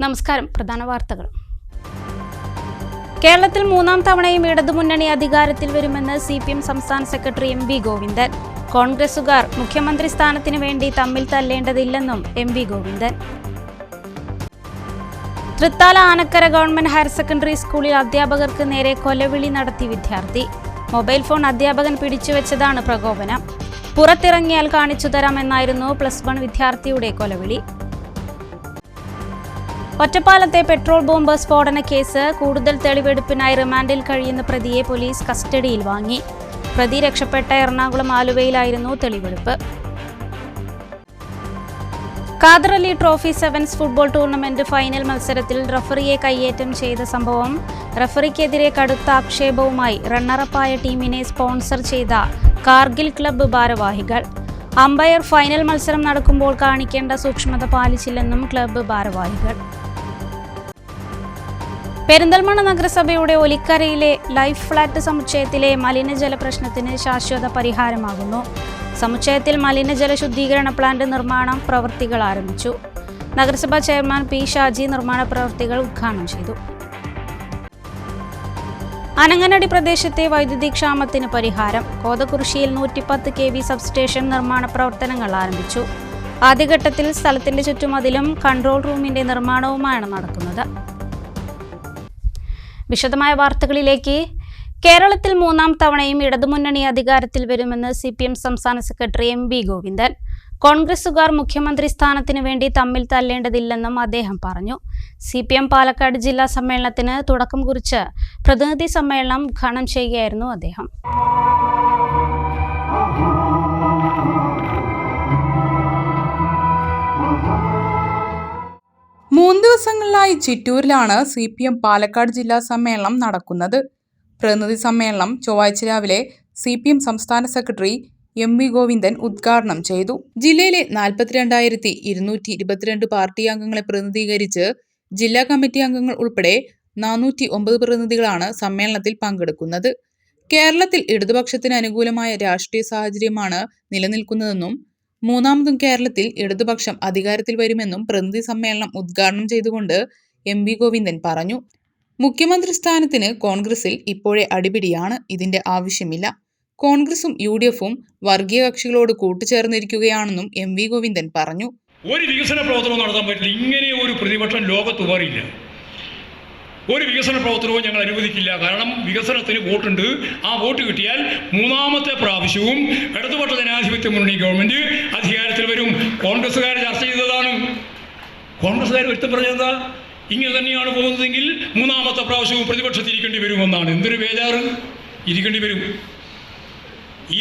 നമസ്കാരം. പ്രധാന വാർത്തകൾ. കേരളത്തിൽ മൂന്നാം തവണയും ഇടതുമുന്നണി അധികാരത്തിൽ വരുമെന്ന് CPM സംസ്ഥാന സെക്രട്ടറി MV ഗോവിന്ദൻ. കോൺഗ്രസുകാർ മുഖ്യമന്ത്രി സ്ഥാനത്തിനു വേണ്ടി തമ്മിൽ തല്ലേണ്ടതില്ലെന്നും MV Govindan. Thrithala Anakkara government higher secondary സ്കൂളിൽ അധ്യാപകർക്ക് നേരെ കൊലവിളി നടത്തി വിദ്യാർത്ഥി. മൊബൈൽ ഫോൺ അധ്യാപകൻ പിടിച്ചുവെച്ചതാണ് പ്രകോപനം. പുറത്തിറങ്ങിയാൽ കാണിച്ചു തരാമെന്നായിരുന്നു +1 വിദ്യാർത്ഥിയുടെ കൊലവിളി. ഒറ്റപ്പാലത്തെ പെട്രോൾ ബോംബ് സ്ഫോടന കേസ് കൂടുതൽ തെളിവെടുപ്പിനായി റിമാൻഡിൽ കഴിയുന്ന പ്രതിയെ പോലീസ് കസ്റ്റഡിയിൽ വാങ്ങി. പ്രതി രക്ഷപ്പെട്ട എറണാകുളം ആലുവയിലായിരുന്നു തെളിവെടുപ്പ്. Khader Ali trophy sevens football tournament final മത്സരത്തിൽ റഫറിയെ കയ്യേറ്റം ചെയ്ത സംഭവം റഫറിക്കെതിരെ കടുത്ത ആക്ഷേപവുമായി റണ്ണറപ്പായ ടീമിനെ സ്പോൺസർ ചെയ്ത കാർഗിൽ ക്ലബ്ബ് ഭാരവാഹികൾ. അമ്പയർ ഫൈനൽ മത്സരം നടക്കുമ്പോൾ കാണിക്കേണ്ട സൂക്ഷ്മത പാലിച്ചില്ലെന്നും ക്ലബ്ബ് ഭാരവാഹികൾ. പെരിന്തൽമണ്ണ നഗരസഭയുടെ ഒലിക്കരയിലെ ലൈഫ് ഫ്ലാറ്റ് സമുച്ചയത്തിലെ മലിനജല പ്രശ്നത്തിന് ശാശ്വത പരിഹാരമാകുന്നു. സമുച്ചയത്തിൽ മലിനജല ശുദ്ധീകരണ പ്ലാന്റ് നിർമ്മാണം പ്രവൃത്തികൾ ആരംഭിച്ചു. നഗരസഭാ ചെയർമാൻ P. ഷാജി നിർമ്മാണ പ്രവൃത്തികൾ ഉദ്ഘാടനം ചെയ്തു. അനങ്ങനടി പ്രദേശത്തെ വൈദ്യുതി ക്ഷാമത്തിന് പരിഹാരം. കോതകുറിശ്ശിയിൽ 110 kV സബ്സ്റ്റേഷൻ നിർമ്മാണ പ്രവർത്തനങ്ങൾ ആരംഭിച്ചു. ആദ്യഘട്ടത്തിൽ സ്ഥലത്തിന്റെ ചുറ്റുമതിലും കൺട്രോൾ റൂമിന്റെ നിർമ്മാണവുമാണ് നടക്കുന്നത്. വിശദമായ വാർത്തകളിലേക്ക്. കേരളത്തിൽ മൂന്നാം തവണയും ഇടതുമുന്നണി അധികാരത്തിൽ വരുമെന്ന് CPM സംസ്ഥാന സെക്രട്ടറി MV ഗോവിന്ദൻ. കോൺഗ്രസുകാർ മുഖ്യമന്ത്രി സ്ഥാനത്തിനു വേണ്ടി തമ്മിൽ തല്ലേണ്ടതില്ലെന്നും അദ്ദേഹം പറഞ്ഞു. CPM പാലക്കാട് ജില്ലാ സമ്മേളനത്തിന് തുടക്കം കുറിച്ച് പ്രതിനിധി സമ്മേളനം ഉദ്ഘാടനം ചെയ്യുകയായിരുന്നു അദ്ദേഹം. 3 ദിവസങ്ങളിലായി ചിറ്റൂരിലാണ് CPM പാലക്കാട് ജില്ലാ സമ്മേളനം നടക്കുന്നത്. പ്രതിനിധി സമ്മേളനം ചൊവ്വാഴ്ച രാവിലെ CPM സംസ്ഥാന സെക്രട്ടറി MV ഗോവിന്ദൻ ഉദ്ഘാടനം ചെയ്തു. ജില്ലയിലെ 42,222 പാർട്ടി അംഗങ്ങളെ പ്രതിനിധീകരിച്ച് ജില്ലാ കമ്മിറ്റി അംഗങ്ങൾ ഉൾപ്പെടെ 409 പ്രതിനിധികളാണ് സമ്മേളനത്തിൽ പങ്കെടുക്കുന്നത്. കേരളത്തിൽ ഇടതുപക്ഷത്തിന് അനുകൂലമായ രാഷ്ട്രീയ സാഹചര്യമാണ് നിലനിൽക്കുന്നതെന്നും മൂന്നാമതും കേരളത്തിൽ ഇടതുപക്ഷം അധികാരത്തിൽ വരുമെന്നും പ്രതിനിധി സമ്മേളനം ഉദ്ഘാടനം ചെയ്തുകൊണ്ട് MV ഗോവിന്ദൻ പറഞ്ഞു. മുഖ്യമന്ത്രി സ്ഥാനത്തിന് കോൺഗ്രസിൽ ഇപ്പോഴേ അടിപിടിയാണ്. ഇതിന്റെ ആവശ്യമില്ല. കോൺഗ്രസും UDFും വർഗീയ കക്ഷികളോട് കൂട്ടുചേർന്നിരിക്കുകയാണെന്നും MV ഗോവിന്ദൻ പറഞ്ഞു. ഒരു വികസന പ്രവർത്തനവും നടത്താൻ പറ്റില്ല. ഇങ്ങനെ ഒരു പ്രതിപക്ഷം ലോകത്ത് വേറില്ല. ഒരു വികസന പ്രവർത്തനവും ഞങ്ങൾ അനുവദിക്കില്ല. കാരണം വികസനത്തിന് വോട്ടുണ്ട്. ആ വോട്ട് കിട്ടിയാൽ മൂന്നാമത്തെ പ്രാവശ്യവും ഇടതുപക്ഷ ജനാധിപത്യ മുന്നണി ഗവൺമെന്റ് അധികാരത്തിൽ വരും. കോൺഗ്രസ്സുകാർ ചർച്ച ചെയ്തതാണ്. കോൺഗ്രസ്സുകാർ വ്യക്തം പറഞ്ഞതെന്താ? ഇങ്ങനെ തന്നെയാണ് പോകുന്നതെങ്കിൽ മൂന്നാമത്തെ പ്രാവശ്യവും പ്രതിപക്ഷത്തിരിക്കേണ്ടി വരുമെന്നാണ്. എന്തൊരു ബേജാറ്! ഇരിക്കേണ്ടി വരും.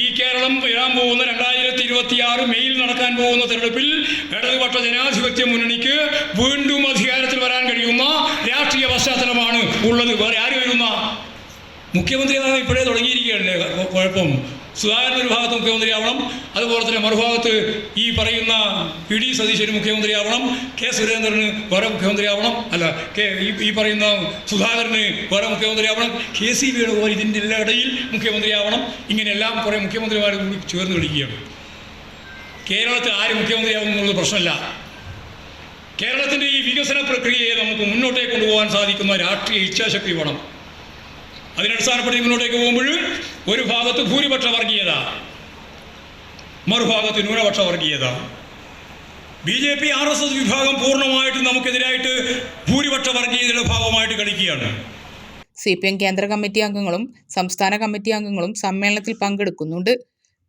ഈ കേരളം വരാൻ പോകുന്ന 2026 മെയ്യിൽ നടക്കാൻ പോകുന്ന തെരഞ്ഞെടുപ്പിൽ ഇടതുപക്ഷ ജനാധിപത്യ മുന്നണിക്ക് വീണ്ടും അധികാരത്തിൽ വരാൻ കഴിയുന്ന രാഷ്ട്രീയ പശ്ചാത്തലമാണ് ഉള്ളത്. വേറെ ആര് വരുന്ന മുഖ്യമന്ത്രിയാകാൻ ഇപ്പോഴേ തുടങ്ങിയിരിക്കുകയല്ലേ കുഴപ്പം. സുധാകരൻ ഒരു ഭാഗത്ത് മുഖ്യമന്ത്രിയാവണം, അതുപോലെ തന്നെ മറുഭാഗത്ത് ഈ പറയുന്ന PD സതീശന് മുഖ്യമന്ത്രിയാവണം, K. സുരേന്ദ്രന് വേറെ മുഖ്യമന്ത്രിയാവണം, അല്ല ഈ പറയുന്ന സുധാകരന് വേറെ മുഖ്യമന്ത്രിയാവണം, KC വേണുഗോപാൽ ഇതിൻ്റെ എല്ലാ ഇടയിൽ മുഖ്യമന്ത്രിയാവണം. ഇങ്ങനെയെല്ലാം കുറേ മുഖ്യമന്ത്രിമാർ കൂടി ചേർന്ന് കളിക്കുകയാണ്. കേരളത്തിൽ ആര് മുഖ്യമന്ത്രിയാവും എന്നുള്ളത് പ്രശ്നമല്ല. കേരളത്തിൻ്റെ ഈ വികസന പ്രക്രിയയെ നമുക്ക് മുന്നോട്ടേക്ക് കൊണ്ടുപോകാൻ സാധിക്കുന്ന രാഷ്ട്രീയ ഇച്ഛാശക്തി വേണം. അതിനടിസ്ഥാനപ്പെടുത്തി മുന്നോട്ടേക്ക് പോകുമ്പോൾ ഒരു ഭാഗത്ത് ഭൂരിപക്ഷ വർഗീയത, മറുഭാഗത്ത് ന്യൂനപക്ഷ വർഗീയത. BJP RSS വിഭാഗം പൂർണ്ണമായിട്ടും നമുക്കെതിരായിട്ട് ഭൂരിപക്ഷ വർഗീയതയുടെ ഭാഗമായിട്ട് കളിക്കുകയാണ്. CPM കേന്ദ്ര കമ്മിറ്റി അംഗങ്ങളും സംസ്ഥാന കമ്മിറ്റി അംഗങ്ങളും സമ്മേളനത്തിൽ പങ്കെടുക്കുന്നുണ്ട്.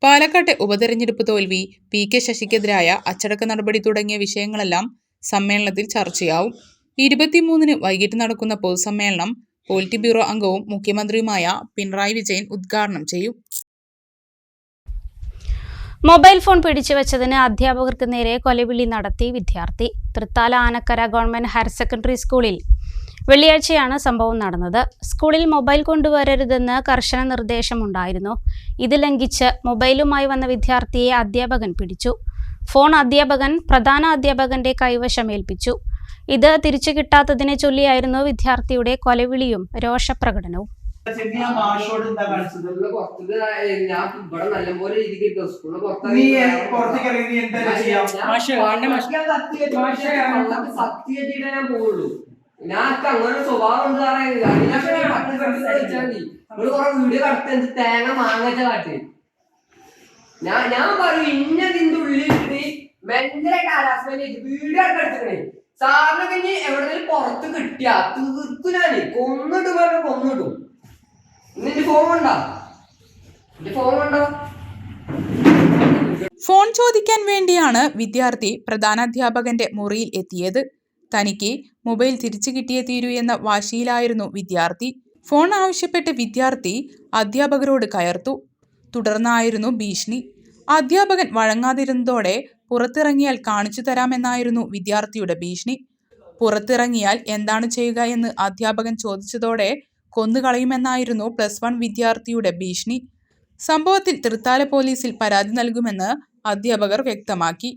പാലക്കാട്ടെ ഉപതെരഞ്ഞെടുപ്പ് തോൽവി, PK ശശിക്കെതിരായ അച്ചടക്ക നടപടി തുടങ്ങിയ വിഷയങ്ങളെല്ലാം സമ്മേളനത്തിൽ ചർച്ചയാവും. 23-ന് വൈകിട്ട് നടക്കുന്ന പൊതുസമ്മേളനം പോളിറ്റ് ബ്യൂറോ അംഗവും മുഖ്യമന്ത്രിയുമായ പിണറായി വിജയൻ ഉദ്ഘാടനം ചെയ്യും. മൊബൈൽ ഫോൺ പിടിച്ചുവെച്ചതിന് അധ്യാപകർക്ക് നേരെ കൊലവിളി നടത്തി വിദ്യാർത്ഥി. Thrithala Anakkara government higher secondary സ്കൂളിൽ വെള്ളിയാഴ്ചയാണ് സംഭവം നടന്നത്. സ്കൂളിൽ മൊബൈൽ കൊണ്ടുവരരുതെന്ന് കർശന നിർദ്ദേശമുണ്ടായിരുന്നു. ഇത് ലംഘിച്ച് മൊബൈലുമായി വന്ന വിദ്യാർത്ഥിയെ അധ്യാപകൻ പിടിച്ചു. ഫോൺ അധ്യാപകൻ പ്രധാന അധ്യാപകന്റെ കൈവശമേൽപ്പിച്ചു. ഇത് തിരിച്ചു കിട്ടാത്തതിനെ ചൊല്ലിയായിരുന്നു വിദ്യാർത്ഥിയുടെ കൊലവിളിയും രോഷപ്രകടനവും. മാഷോട് എന്താ കാണിച്ചത്? ഞാൻ ഇവിടെ നല്ലപോലെ രീതിക്ക് സ്കൂളിൽ നീ പുറത്തേക്ക് ഇറങ്ങി നീ എന്താ ചെയ്യാം? സത്യമായിട്ട് ഞാൻ പോവുള്ളൂ. ഞാൻ അങ്ങനെ സ്വഭാവം ഉണ്ട് വീഡിയോ കടത്ത് തേങ്ങ മാങ്ങച്ച കാട്ട്. ഞാൻ പറയും ഇന്നതിന്റെ ഉള്ളിൽ മെന്റലായിട്ട് ഹരാസ്മെന്റ് വീഡിയോ എടുത്തിട്ടേ സാറിനൊക്കെ ഇനി എവിടെങ്കിലും പുറത്ത് കിട്ടിയാ തീർത്തു ഞാന് കൊന്നിട്ട് പറഞ്ഞ കൊന്നിടും. നിന്റെ ഫോൺ ഉണ്ടോ? എന്റെ ഫോൺ ഉണ്ടോ? ഫോൺ ചോദിക്കാൻ വേണ്ടിയാണ് വിദ്യാർത്ഥി പ്രധാനാധ്യാപകന്റെ മുറിയിൽ എത്തിയത്. തനിക്ക് മൊബൈൽ തിരിച്ചു കിട്ടിയേ തീരൂ എന്ന വാശിയിലായിരുന്നു വിദ്യാർത്ഥി. ഫോൺ ആവശ്യപ്പെട്ട് വിദ്യാർത്ഥി അധ്യാപകരോട് കയർത്തു. തുടർന്നായിരുന്നു ഭീഷണി. അധ്യാപകൻ വഴങ്ങാതിരുന്നതോടെ പുറത്തിറങ്ങിയാൽ കാണിച്ചു തരാമെന്നായിരുന്നു വിദ്യാർത്ഥിയുടെ ഭീഷണി. പുറത്തിറങ്ങിയാൽ എന്താണ് ചെയ്യുക എന്ന് അധ്യാപകൻ ചോദിച്ചതോടെ കൊന്നുകളയുമെന്നായിരുന്നു +1 വിദ്യാർത്ഥിയുടെ ഭീഷണി. സംഭവത്തിൽ തൃത്താല പോലീസിൽ പരാതി നൽകുമെന്ന് അധ്യാപകർ വ്യക്തമാക്കി.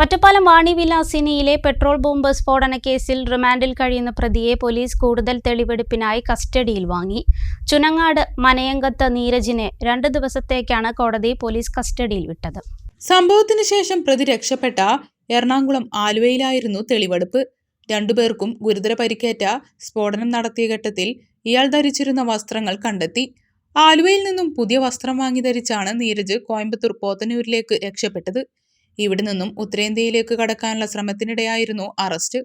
ഒറ്റപ്പാലം വാണിവിലാസിനിയിലെ പെട്രോൾ ബോംബ് സ്ഫോടന കേസിൽ റിമാൻഡിൽ കഴിയുന്ന പ്രതിയെ പോലീസ് കൂടുതൽ തെളിവെടുപ്പിനായി കസ്റ്റഡിയിൽ വാങ്ങി. ചുനങ്ങാട് മനയങ്കത്ത് നീരജിനെ 2 ദിവസത്തേക്കാണ് കോടതി പോലീസ് കസ്റ്റഡിയിൽ വിട്ടത്. സംഭവത്തിന് ശേഷം പ്രതി രക്ഷപ്പെട്ട എറണാകുളം ആലുവയിലായിരുന്നു തെളിവെടുപ്പ്. 2 പേർക്കും ഗുരുതര പരിക്കേറ്റ സ്ഫോടനം നടത്തിയ ഘട്ടത്തിൽ ഇയാൾ ധരിച്ചിരുന്ന വസ്ത്രങ്ങൾ കണ്ടെത്തി. ആലുവയിൽ നിന്നും പുതിയ വസ്ത്രം വാങ്ങി ധരിച്ചാണ് നീരജ് കോയമ്പത്തൂർ പോത്തന്നൂരിലേക്ക് രക്ഷപ്പെട്ടത്. ഇവിടെ നിന്നും ഉത്തരേന്ത്യയിലേക്ക് കടക്കാനുള്ള ശ്രമത്തിനിടെയായിരുന്നു അറസ്റ്റ്.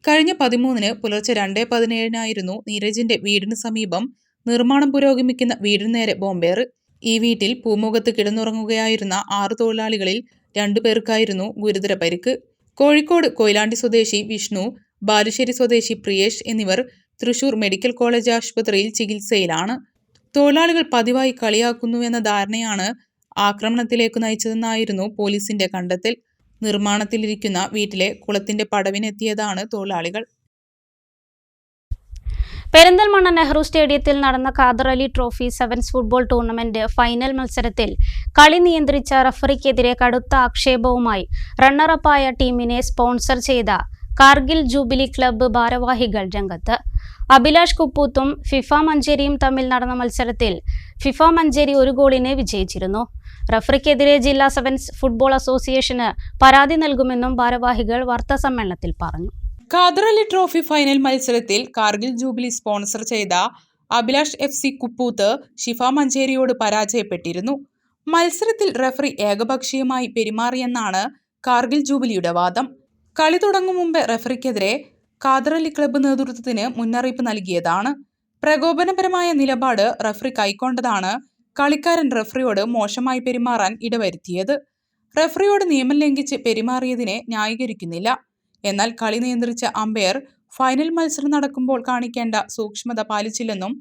കഴിഞ്ഞ 13-ന് പുലർച്ചെ 2:17-നായിരുന്നു നീരജിന്റെ വീടിന് സമീപം നിർമ്മാണം പുരോഗമിക്കുന്ന വീടിന് നേരെ ബോംബേറ്. ഈ വീട്ടിൽ പൂമുഖത്ത് കിടന്നുറങ്ങുകയായിരുന്ന 6 തൊഴിലാളികളിൽ 2 പേർക്കായിരുന്നു ഗുരുതര പരിക്ക്. കോഴിക്കോട് കൊയിലാണ്ടി സ്വദേശി വിഷ്ണു, ബാലുശ്ശേരി സ്വദേശി പ്രിയേഷ് എന്നിവർ തൃശൂർ മെഡിക്കൽ കോളേജ് ആശുപത്രിയിൽ ചികിത്സയിലാണ്. തൊഴിലാളികൾ പതിവായി കളിയാക്കുന്നുവെന്ന ധാരണയാണ് ആക്രമണത്തിലേക്ക് നയിച്ചതെന്നായിരുന്നു പോലീസിന്റെ കണ്ടെത്തൽ. നിർമ്മാണത്തിലിരിക്കുന്ന വീട്ടിലെ കുളത്തിന്റെ പടവിനെത്തിയതാണ് തൊഴിലാളികൾ. പെരിന്തൽമണ്ണ നെഹ്റു സ്റ്റേഡിയത്തിൽ നടന്ന Khader Ali trophy sevens football tournament final മത്സരത്തിൽ കളി നിയന്ത്രിച്ച റഫറിക്കെതിരെ കടുത്ത ആക്ഷേപവുമായി റണ്ണറപ്പായ ടീമിനെ സ്പോൺസർ ചെയ്ത കാർഗിൽ ജൂബിലി ക്ലബ്ബ് ഭാരവാഹികൾ രംഗത്ത്. അഭിലാഷ് കുപ്പൂത്തും ഫിഫ മഞ്ചേരിയും തമ്മിൽ നടന്ന മത്സരത്തിൽ ഫിഫ മഞ്ചേരി 1 ഗോളിന് വിജയിച്ചിരുന്നു. റഫറിക്കെതിരെ ജില്ലാ സെവൻസ് ഫുട്ബോൾ അസോസിയേഷന് പരാതി നൽകുമെന്നും ഭാരവാഹികൾ വാർത്താസമ്മേളനത്തിൽ പറഞ്ഞു. ഖാദർ അലി ട്രോഫി ഫൈനൽ മത്സരത്തിൽ കാർഗിൽ ജൂബിലി സ്പോൺസർ ചെയ്ത അഭിലാഷ് FC കുപ്പൂത്ത് ഷിഫ മഞ്ചേരിയോട് പരാജയപ്പെട്ടിരുന്നു. മത്സരത്തിൽ റഫറി ഏകപക്ഷീയമായി പെരുമാറിയെന്നാണ് കാർഗിൽ ജൂബിലിയുടെ വാദം. കളി തുടങ്ങും മുമ്പ് റഫറിക്കെതിരെ ഖാദർ അലി ക്ലബ്ബ് നേതൃത്വത്തിന് മുന്നറിയിപ്പ് നൽകിയതാണ്. പ്രകോപനപരമായ നിലപാട് റഫറി കൈക്കൊണ്ടതാണ് കളിക്കാരൻ റഫറിയോട് മോശമായി പെരുമാറാൻ ഇടവരുത്തിയത്. റഫറിയോട് നിയമം ലംഘിച്ച് പെരുമാറിയതിനെ ന്യായീകരിക്കുന്നില്ല. എന്നാൽ കളി നിയന്ത്രിച്ച അമ്പയർ ഫൈനൽ മത്സരം നടക്കുമ്പോൾ കാണിക്കേണ്ട സൂക്ഷ്മത പാലിച്ചില്ലെന്നും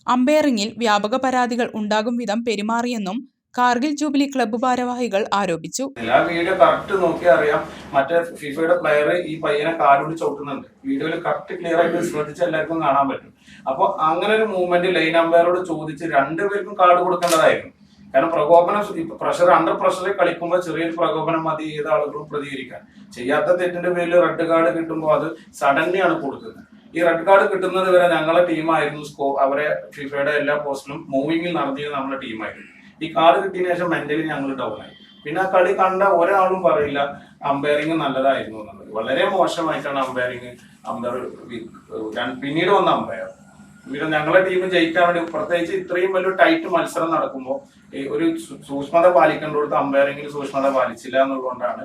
അമ്പയറിംഗിൽ വ്യാപക പരാതികൾ ഉണ്ടാകും വിധം പെരുമാറിയെന്നും കാർഗിൽ ജൂബിലി ക്ലബ്ബ് ഭാരവാഹികൾ ആരോപിച്ചു. വീഡിയോ കറക്റ്റ് നോക്കിയാൽ അറിയാം, മറ്റേ ഫിഫയുടെ പ്ലെയർ ഈ പയ്യനെ കാലുകൊണ്ട് ചവിട്ടുന്നുണ്ട്. വീഡിയോയിൽ കറക്റ്റ് ക്ലിയർ ആയിട്ട് ശ്രദ്ധിച്ച് എല്ലാവർക്കും കാണാൻ പറ്റും. അപ്പൊ അങ്ങനെ ഒരു മൂവ്മെന്റ് ലൈൻ അമ്പയറോട് ചോദിച്ച് 2 പേർക്കും കാർഡ് കൊടുക്കേണ്ടതായിരുന്നു. കാരണം പ്രകോപനം, പ്രഷർ അണ്ടർ പ്രഷറിൽ കളിക്കുമ്പോൾ ചെറിയൊരു പ്രകോപനം മതി ഏത് ആളുകളും പ്രതികരിക്കാൻ. ചെയ്യാത്ത തെറ്റിന്റെ പേരിൽ റെഡ് കാർഡ് കിട്ടുമ്പോൾ അത് സഡൻലി ആണ് കൊടുക്കുന്നത്. ഈ റെഡ് കാർഡ് കിട്ടുന്നത് വരെ ഞങ്ങളെ ടീമായിരുന്നു അവരെ ഫിഫയുടെ എല്ലാ പോസ്റ്റിലും മൂവിങ്ങിൽ നടത്തിയത് നമ്മുടെ ടീമായിരുന്നു. ഈ കാർഡ് കിട്ടിയതിനു ശേഷം മെന്റലി ഞങ്ങൾ ഡൗൺ ആയി. പിന്നെ ആ കളി കണ്ട ഒരാളും പറയില്ല അമ്പയറിംഗ് നല്ലതായിരുന്നു എന്നുള്ളത്. വളരെ മോശമായിട്ടാണ് അമ്പയർ പിന്നീട് വന്ന അമ്പയർ. പിന്നെ ഞങ്ങളെ ടീം ജയിക്കാൻ വേണ്ടി, പ്രത്യേകിച്ച് ഇത്രയും വലിയ ടൈറ്റ് മത്സരം നടക്കുമ്പോൾ ഒരു സൂക്ഷ്മത പാലിക്കേണ്ടടുത്ത് അമ്പയറിംഗിൽ സൂക്ഷ്മത പാലിച്ചില്ല എന്നുള്ളതുകൊണ്ടാണ്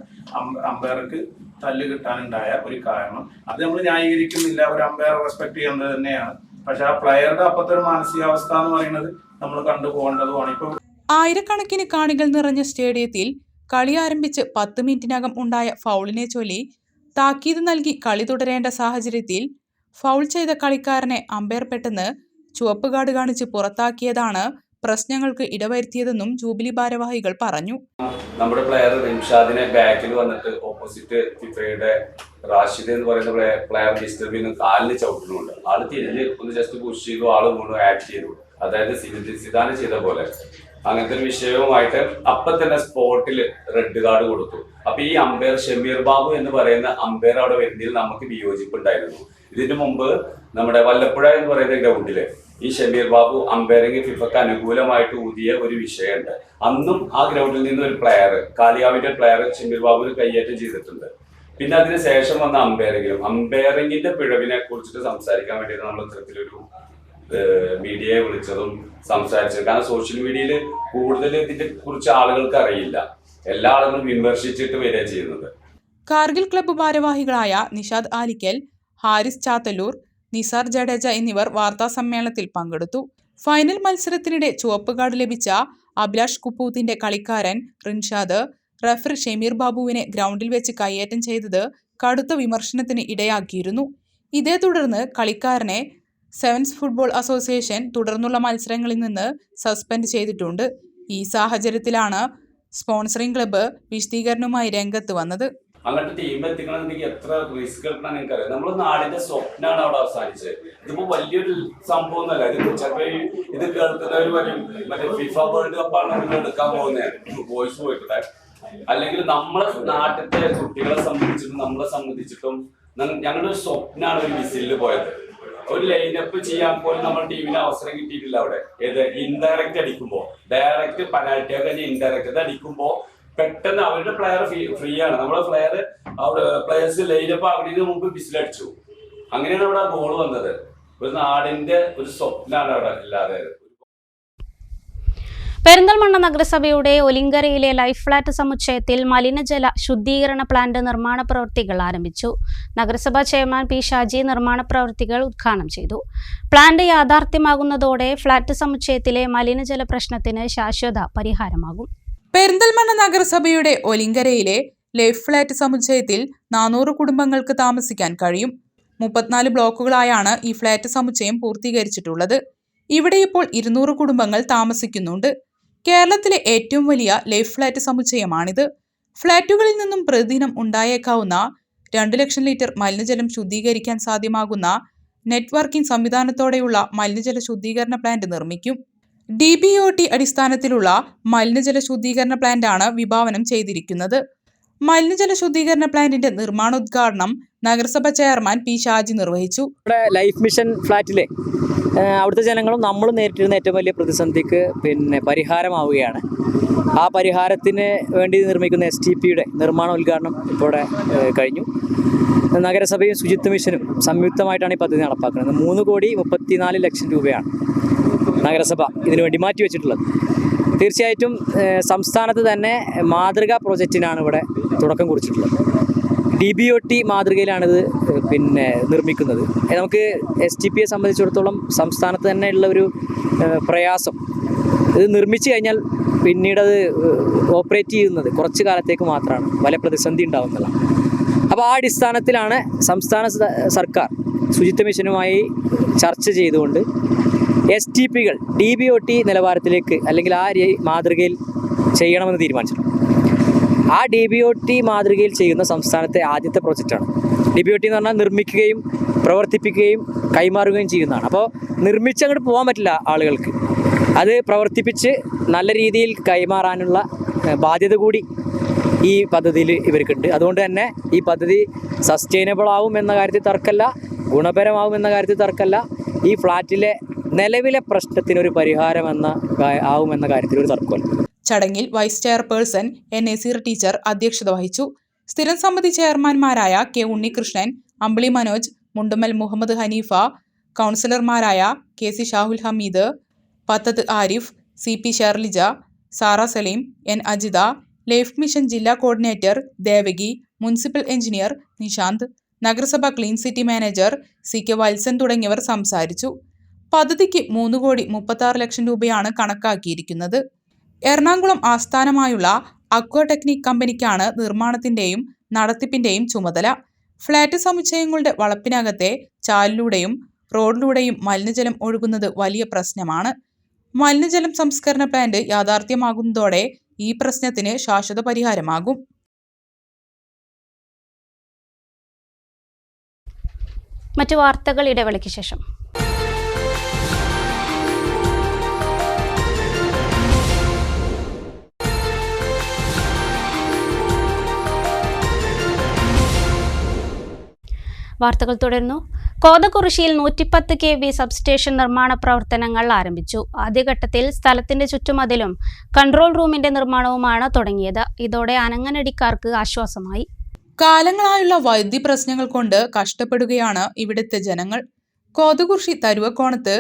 അമ്പയർക്ക് തല്ല് കിട്ടാനുണ്ടായ ഒരു കാരണം. അത് നമ്മൾ ന്യായീകരിക്കുന്നില്ല, ഒരു അമ്പയർ റെസ്പെക്ട് ചെയ്യേണ്ടത് തന്നെയാണ്. പക്ഷെ ആ പ്ലെയറുടെ അപ്പത്തെ ഒരു മാനസികാവസ്ഥ എന്ന് പറയുന്നത് നമ്മൾ കണ്ടുപോകേണ്ടതുമാണ്. ഇപ്പൊ ആയിരക്കണക്കിന് കാണികൾ നിറഞ്ഞ സ്റ്റേഡിയത്തിൽ കളി ആരംഭിച്ച് 10 മിനിറ്റിനകം ഉണ്ടായ ഫൗളിനെ ചൊല്ലി താക്കീത് നൽകി കളി തുടരേണ്ട സാഹചര്യത്തിൽ ഫൗൾ ചെയ്ത കളിക്കാരനെ അമ്പയർ പെട്ടെന്ന് ചുവപ്പ് കാർഡ് കാണിച്ച് പുറത്താക്കിയതാണ് പ്രശ്നങ്ങൾക്ക് ഇടവരുത്തിയതെന്നും ജൂബിലി ഭാരവാഹികൾ പറഞ്ഞു. നമ്മുടെ പ്ലെയർ റിംഷാദിനെ ബാക്കിൽ വന്നിട്ട് ഓപ്പോസിറ്റ് ഫിഫയുടെ റാഷിദ് എന്ന് പറയുന്ന പ്ലെയർ ഡിസ്റ്റർബ് ചെയ്യുന്ന കാലിന് ചവിട്ടുന്നുണ്ട്. ആള് തിരിഞ്ഞ് ഒന്ന് ജസ്റ്റ് പുഷ് ചെയ്തു, ആള് വീണ്ടും ആക്ട് ചെയ്തു. അതായത് സിദാന് ചെയ്ത പോലെ അങ്ങനത്തെ ഒരു വിഷയവുമായിട്ട് അപ്പം തന്നെ സ്പോട്ടിൽ റെഡ് കാർഡ് കൊടുത്തു. അപ്പൊ ഈ അമ്പയർ ഷമീർ ബാബു എന്ന് പറയുന്ന അമ്പയർ അവിടെ വരുന്നതിൽ നമുക്ക് വിയോജിപ്പുണ്ടായിരുന്നു. ഇതിനു മുമ്പ് നമ്മുടെ വല്ലപ്പുഴ എന്ന് പറയുന്ന ഗ്രൗണ്ടില് ഈ ഷമീർ ബാബു അമ്പയറിംഗ് ഫിഫക്ക് അനുകൂലമായിട്ട് ഊതിയ ഒരു വിഷയമുണ്ട്. അന്നും ആ ഗ്രൗണ്ടിൽ നിന്ന് ഒരു പ്ലെയർ, കാലിയാവിന്റെ പ്ലെയർ ഷമീർ ബാബുവിന് കയ്യേറ്റം ചെയ്തിട്ടുണ്ട്. പിന്നെ അതിന് ശേഷം വന്ന അമ്പയറിംഗിന്റെ പിഴവിനെ കുറിച്ചിട്ട് സംസാരിക്കാൻ വേണ്ടിയിട്ട് നമ്മൾ ഇത്തരത്തിലൊരു മീഡിയയെ വിളിച്ചതും സംസാരിച്ചത്. കാരണം സോഷ്യൽ മീഡിയയിൽ കൂടുതൽ ഇതിനെ കുറിച്ച് ആളുകൾക്ക് അറിയില്ല, എല്ലാ ആളുകളും വിമർശിച്ചിട്ട് വരിക ചെയ്യുന്നത്. കാർഗിൽ ക്ലബ്ബ് ഭാരവാഹികളായ നിഷാദ് ആലിക്കൽ, ഹാരിസ് ചാത്തല്ലൂർ, നിസാർ ജഡേജ എന്നിവർ വാർത്താ സമ്മേളനത്തിൽ പങ്കെടുത്തു. ഫൈനൽ മത്സരത്തിനിടെ ചുവപ്പ് കാർഡ് ലഭിച്ച അഭിലാഷ് കുപ്പൂത്തിന്റെ കളിക്കാരൻ റിൻഷാദ് റഫറി ഷമീർ ബാബുവിനെ ഗ്രൗണ്ടിൽ വെച്ച് കയ്യേറ്റം ചെയ്തത് കടുത്ത വിമർശനത്തിന് ഇടയാക്കിയിരുന്നു. ഇതേ തുടർന്ന് കളിക്കാരനെ സെവൻസ് ഫുട്ബോൾ അസോസിയേഷൻ തുടർന്നുള്ള മത്സരങ്ങളിൽ നിന്ന് സസ്പെൻഡ് ചെയ്തിട്ടുണ്ട്. ഈ സാഹചര്യത്തിലാണ് സ്പോൺസറിംഗ് ക്ലബ്ബ് വിശദീകരണവുമായി രംഗത്ത് വന്നത്. അങ്ങനത്തെ ടീം എത്തിക്കണമെന്നുണ്ടെങ്കിൽ എത്ര റിസ്ക് എടുക്കണം എനിക്കറിയാം. നമ്മുടെ നാടിന്റെ സ്വപ്നമാണ് അവിടെ അവസാനിച്ചത്. ഇതിപ്പോ വലിയൊരു സംഭവം ഒന്നുമല്ല. ഇത് ചിലപ്പോ ഇത് കേൾക്കുന്നവർ വരും മറ്റേ ഫിഫ വേൾഡ് കപ്പാണ് നിങ്ങൾ എടുക്കാൻ പോകുന്നത് വോയിസ് പോയിട്ടെ. അല്ലെങ്കിൽ നമ്മളെ നാട്ടിലത്തെ കുട്ടികളെ സംബന്ധിച്ചിട്ടും നമ്മളെ സംബന്ധിച്ചിട്ടും ഞങ്ങളുടെ ഒരു സ്വപ്നമാണ് ഒരു വിസിലിൽ പോയത്. ഒരു ലൈനപ്പ് ചെയ്യാൻ പോലും നമ്മുടെ ടീമിന് അവസരം കിട്ടിയിട്ടില്ല അവിടെ. ഏത് ഇൻഡയറക്റ്റ് അടിക്കുമ്പോ, ഡയറക്റ്റ് പെനാൽറ്റി ഒക്കെ ഇൻഡയറക്റ്റ് അടിക്കുമ്പോ പെട്ടെന്ന് അവരുടെ പ്ലെയർ ഫ്രീ ആണ്. നമ്മളെ പ്ലെയേഴ്സ് ലൈനപ്പ് ആകുന്നതിന് മുമ്പ് വിസിലടിച്ചു. അങ്ങനെയാണ് അവിടെ ഗോൾ വന്നത്. ഒരു നാടിന്റെ ഒരു സ്വപ്നമാണ് അവിടെ ഇല്ലാതെ. പെരിന്തൽമണ്ണ നഗരസഭയുടെ ഒലിങ്കരയിലെ ലൈഫ് ഫ്ലാറ്റ് സമുച്ചയത്തിൽ മലിനജല ശുദ്ധീകരണ പ്ലാന്റ് നിർമ്മാണ പ്രവൃത്തികൾ ആരംഭിച്ചു. നഗരസഭാ ചെയർമാൻ പി ഷാജി നിർമ്മാണ പ്രവൃത്തികൾ ഉദ്ഘാടനം ചെയ്തു. പ്ലാന്റ് യാഥാർത്ഥ്യമാകുന്നതോടെ ഫ്ളാറ്റ് സമുച്ചയത്തിലെ മലിനജല പ്രശ്നത്തിന് ശാശ്വത പരിഹാരമാകും. പെരിന്തൽമണ്ണ നഗരസഭയുടെ ഒലിങ്കരയിലെ ലൈഫ് ഫ്ലാറ്റ് സമുച്ചയത്തിൽ 400 കുടുംബങ്ങൾക്ക് താമസിക്കാൻ കഴിയും. 34 ബ്ലോക്കുകളായാണ് ഈ ഫ്ലാറ്റ് സമുച്ചയം പൂർത്തീകരിച്ചിട്ടുള്ളത്. ഇവിടെ ഇപ്പോൾ 200 കുടുംബങ്ങൾ താമസിക്കുന്നുണ്ട്. കേരളത്തിലെ ഏറ്റവും വലിയ ലൈഫ് ഫ്ലാറ്റ് സമുച്ചയമാണിത്. ഫ്ളാറ്റുകളിൽ നിന്നും പ്രതിദിനം ഉണ്ടായേക്കാവുന്ന 2 ലക്ഷം ലിറ്റർ മലിനജലം ശുദ്ധീകരിക്കാൻ സാധ്യമാകുന്ന നെറ്റ്വർക്കിംഗ് സംവിധാനത്തോടെയുള്ള മലിനജല ശുദ്ധീകരണ പ്ലാന്റ് നിർമ്മിക്കും. DBOT അടിസ്ഥാനത്തിലുള്ള മലിനജല ശുദ്ധീകരണ പ്ലാന്റാണ് വിഭാവനം ചെയ്തിരിക്കുന്നത്. മലിനജല ശുദ്ധീകരണ പ്ലാന്റിന്റെ നിർമ്മാണോദ്ഘാടനം നഗരസഭ ചെയർമാൻ പി ഷാജി നിർവഹിച്ചു. ലൈഫ് മിഷൻ ഫ്ലാറ്റിലെ അവിടുത്തെ ജനങ്ങളും നമ്മളും നേരിട്ടിരുന്ന ഏറ്റവും വലിയ പ്രതിസന്ധിക്ക് പരിഹാരമാവുകയാണ്. ആ പരിഹാരത്തിന് വേണ്ടി നിർമ്മിക്കുന്ന STPയുടെ നിർമ്മാണ ഉദ്ഘാടനം ഇപ്പോൾ കഴിഞ്ഞു. നഗരസഭയും ശുചിത്വ മിഷനും സംയുക്തമായിട്ടാണ് ഈ പദ്ധതി നടപ്പാക്കുന്നത്. 3,34 ലക്ഷം രൂപയാണ് നഗരസഭ ഇതിനുവേണ്ടി മാറ്റിവെച്ചിട്ടുള്ളത്. തീർച്ചയായിട്ടും സംസ്ഥാനത്ത് തന്നെ മാതൃകാ പ്രോജക്റ്റിനാണ് ഇവിടെ തുടക്കം കുറിച്ചിട്ടുള്ളത്. DBOT മാതൃകയിലാണിത് നിർമ്മിക്കുന്നത്. നമുക്ക് STPയെ സംബന്ധിച്ചിടത്തോളം സംസ്ഥാനത്ത് തന്നെ ഉള്ള ഒരു പ്രയാസം, ഇത് നിർമ്മിച്ചു കഴിഞ്ഞാൽ പിന്നീടത് ഓപ്പറേറ്റ് ചെയ്യുന്നത് കുറച്ച് കാലത്തേക്ക് മാത്രമാണ്, വലിയ പ്രതിസന്ധി ഉണ്ടാവുന്നതാണ്. അപ്പോൾ ആ അടിസ്ഥാനത്തിലാണ് സംസ്ഥാന സർക്കാർ ശുചിത്വ മിഷനുമായി ചർച്ച ചെയ്തുകൊണ്ട് STPകൾ DBOT നിലവാരത്തിലേക്ക് അല്ലെങ്കിൽ ആ മാതൃകയിൽ ചെയ്യണമെന്ന് തീരുമാനിച്ചിട്ടുണ്ട്. ആ DBOT മാതൃകയിൽ ചെയ്യുന്ന സംസ്ഥാനത്തെ ആദ്യത്തെ പ്രോജക്റ്റാണ്. DBOT എന്ന് പറഞ്ഞാൽ നിർമ്മിക്കുകയും പ്രവർത്തിപ്പിക്കുകയും കൈമാറുകയും ചെയ്യുന്നതാണ്. അപ്പോൾ നിർമ്മിച്ചങ്ങോട്ട് പോകാൻ പറ്റില്ല ആളുകൾക്ക്, അത് പ്രവർത്തിപ്പിച്ച് നല്ല രീതിയിൽ കൈമാറാനുള്ള ബാധ്യത കൂടി ഈ പദ്ധതിയിൽ ഇവർക്കുണ്ട്. അതുകൊണ്ട് തന്നെ ഈ പദ്ധതി സസ്റ്റൈനബിൾ ആവും എന്ന കാര്യത്തിൽ തർക്കമല്ല, ഗുണപരമാവും എന്ന കാര്യത്തിൽ തർക്കമല്ല. ഈ ഫ്ലാറ്റിലെ നിലവിലെ പ്രശ്നത്തിനൊരു ആവുമെന്ന കാര്യത്തിൽ ഒരു തർക്കമല്ല. ചടങ്ങിൽ vice chairperson N. Naseer teacher അധ്യക്ഷത വഹിച്ചു. സ്ഥിരം സമിതി ചെയർമാൻമാരായ K. ഉണ്ണികൃഷ്ണൻ, അമ്പിളി മനോജ്, മുണ്ടുമ്മൽ മുഹമ്മദ് ഹനീഫ, കൗൺസിലർമാരായ KC Shahul Hameed, Pathath Arif, CP Sharlija, Sara Salim, N. Ajitha, life mission ജില്ലാ coordinator Devaki, municipal engineer Nishanth, നഗരസഭ clean city manager CK Valsan തുടങ്ങിയവർ സംസാരിച്ചു. പദ്ധതിക്ക് 3,36 ലക്ഷം രൂപയാണ് കണക്കാക്കിയിരിക്കുന്നത്. എറണാകുളം ആസ്ഥാനമായുള്ള അക്വാടെക്നിക് കമ്പനിക്കാണ് നിർമ്മാണത്തിന്റെയും നടത്തിപ്പിന്റെയും ചുമതല. ഫ്ളാറ്റ് സമുച്ചയങ്ങളുടെ വളപ്പിനകത്തെ ചാലിലൂടെയും റോഡിലൂടെയും മലിനജലം ഒഴുകുന്നത് വലിയ പ്രശ്നമാണ്. മലിനജലം സംസ്കരണ പ്ലാന്റ് യാഥാർത്ഥ്യമാകുന്നതോടെ ഈ പ്രശ്നത്തിന് ശാശ്വത പരിഹാരമാകും. മറ്റു വാർത്തകൾ ഇടവേളയ്ക്ക് ശേഷം. വാർത്തകൾ തുടരുന്നു. കോതകുറിശ്ശിയിൽ 110 kV സബ്സ്റ്റേഷൻ നിർമ്മാണ പ്രവർത്തനങ്ങൾ ആരംഭിച്ചു. ആദ്യഘട്ടത്തിൽ സ്ഥലത്തിന്റെ ചുറ്റുമതിലും കൺട്രോൾ റൂമിന്റെ നിർമ്മാണവുമാണ് തുടങ്ങിയത്. ഇതോടെ അനങ്ങനടിക്കാർക്ക് ആശ്വാസമായി. കാലങ്ങളായുള്ള വൈദ്യുതി പ്രശ്നങ്ങൾ കൊണ്ട് കഷ്ടപ്പെടുകയാണ് ഇവിടുത്തെ ജനങ്ങൾ. കോതകുറിശ്ശി തരുവക്കോണത്ത്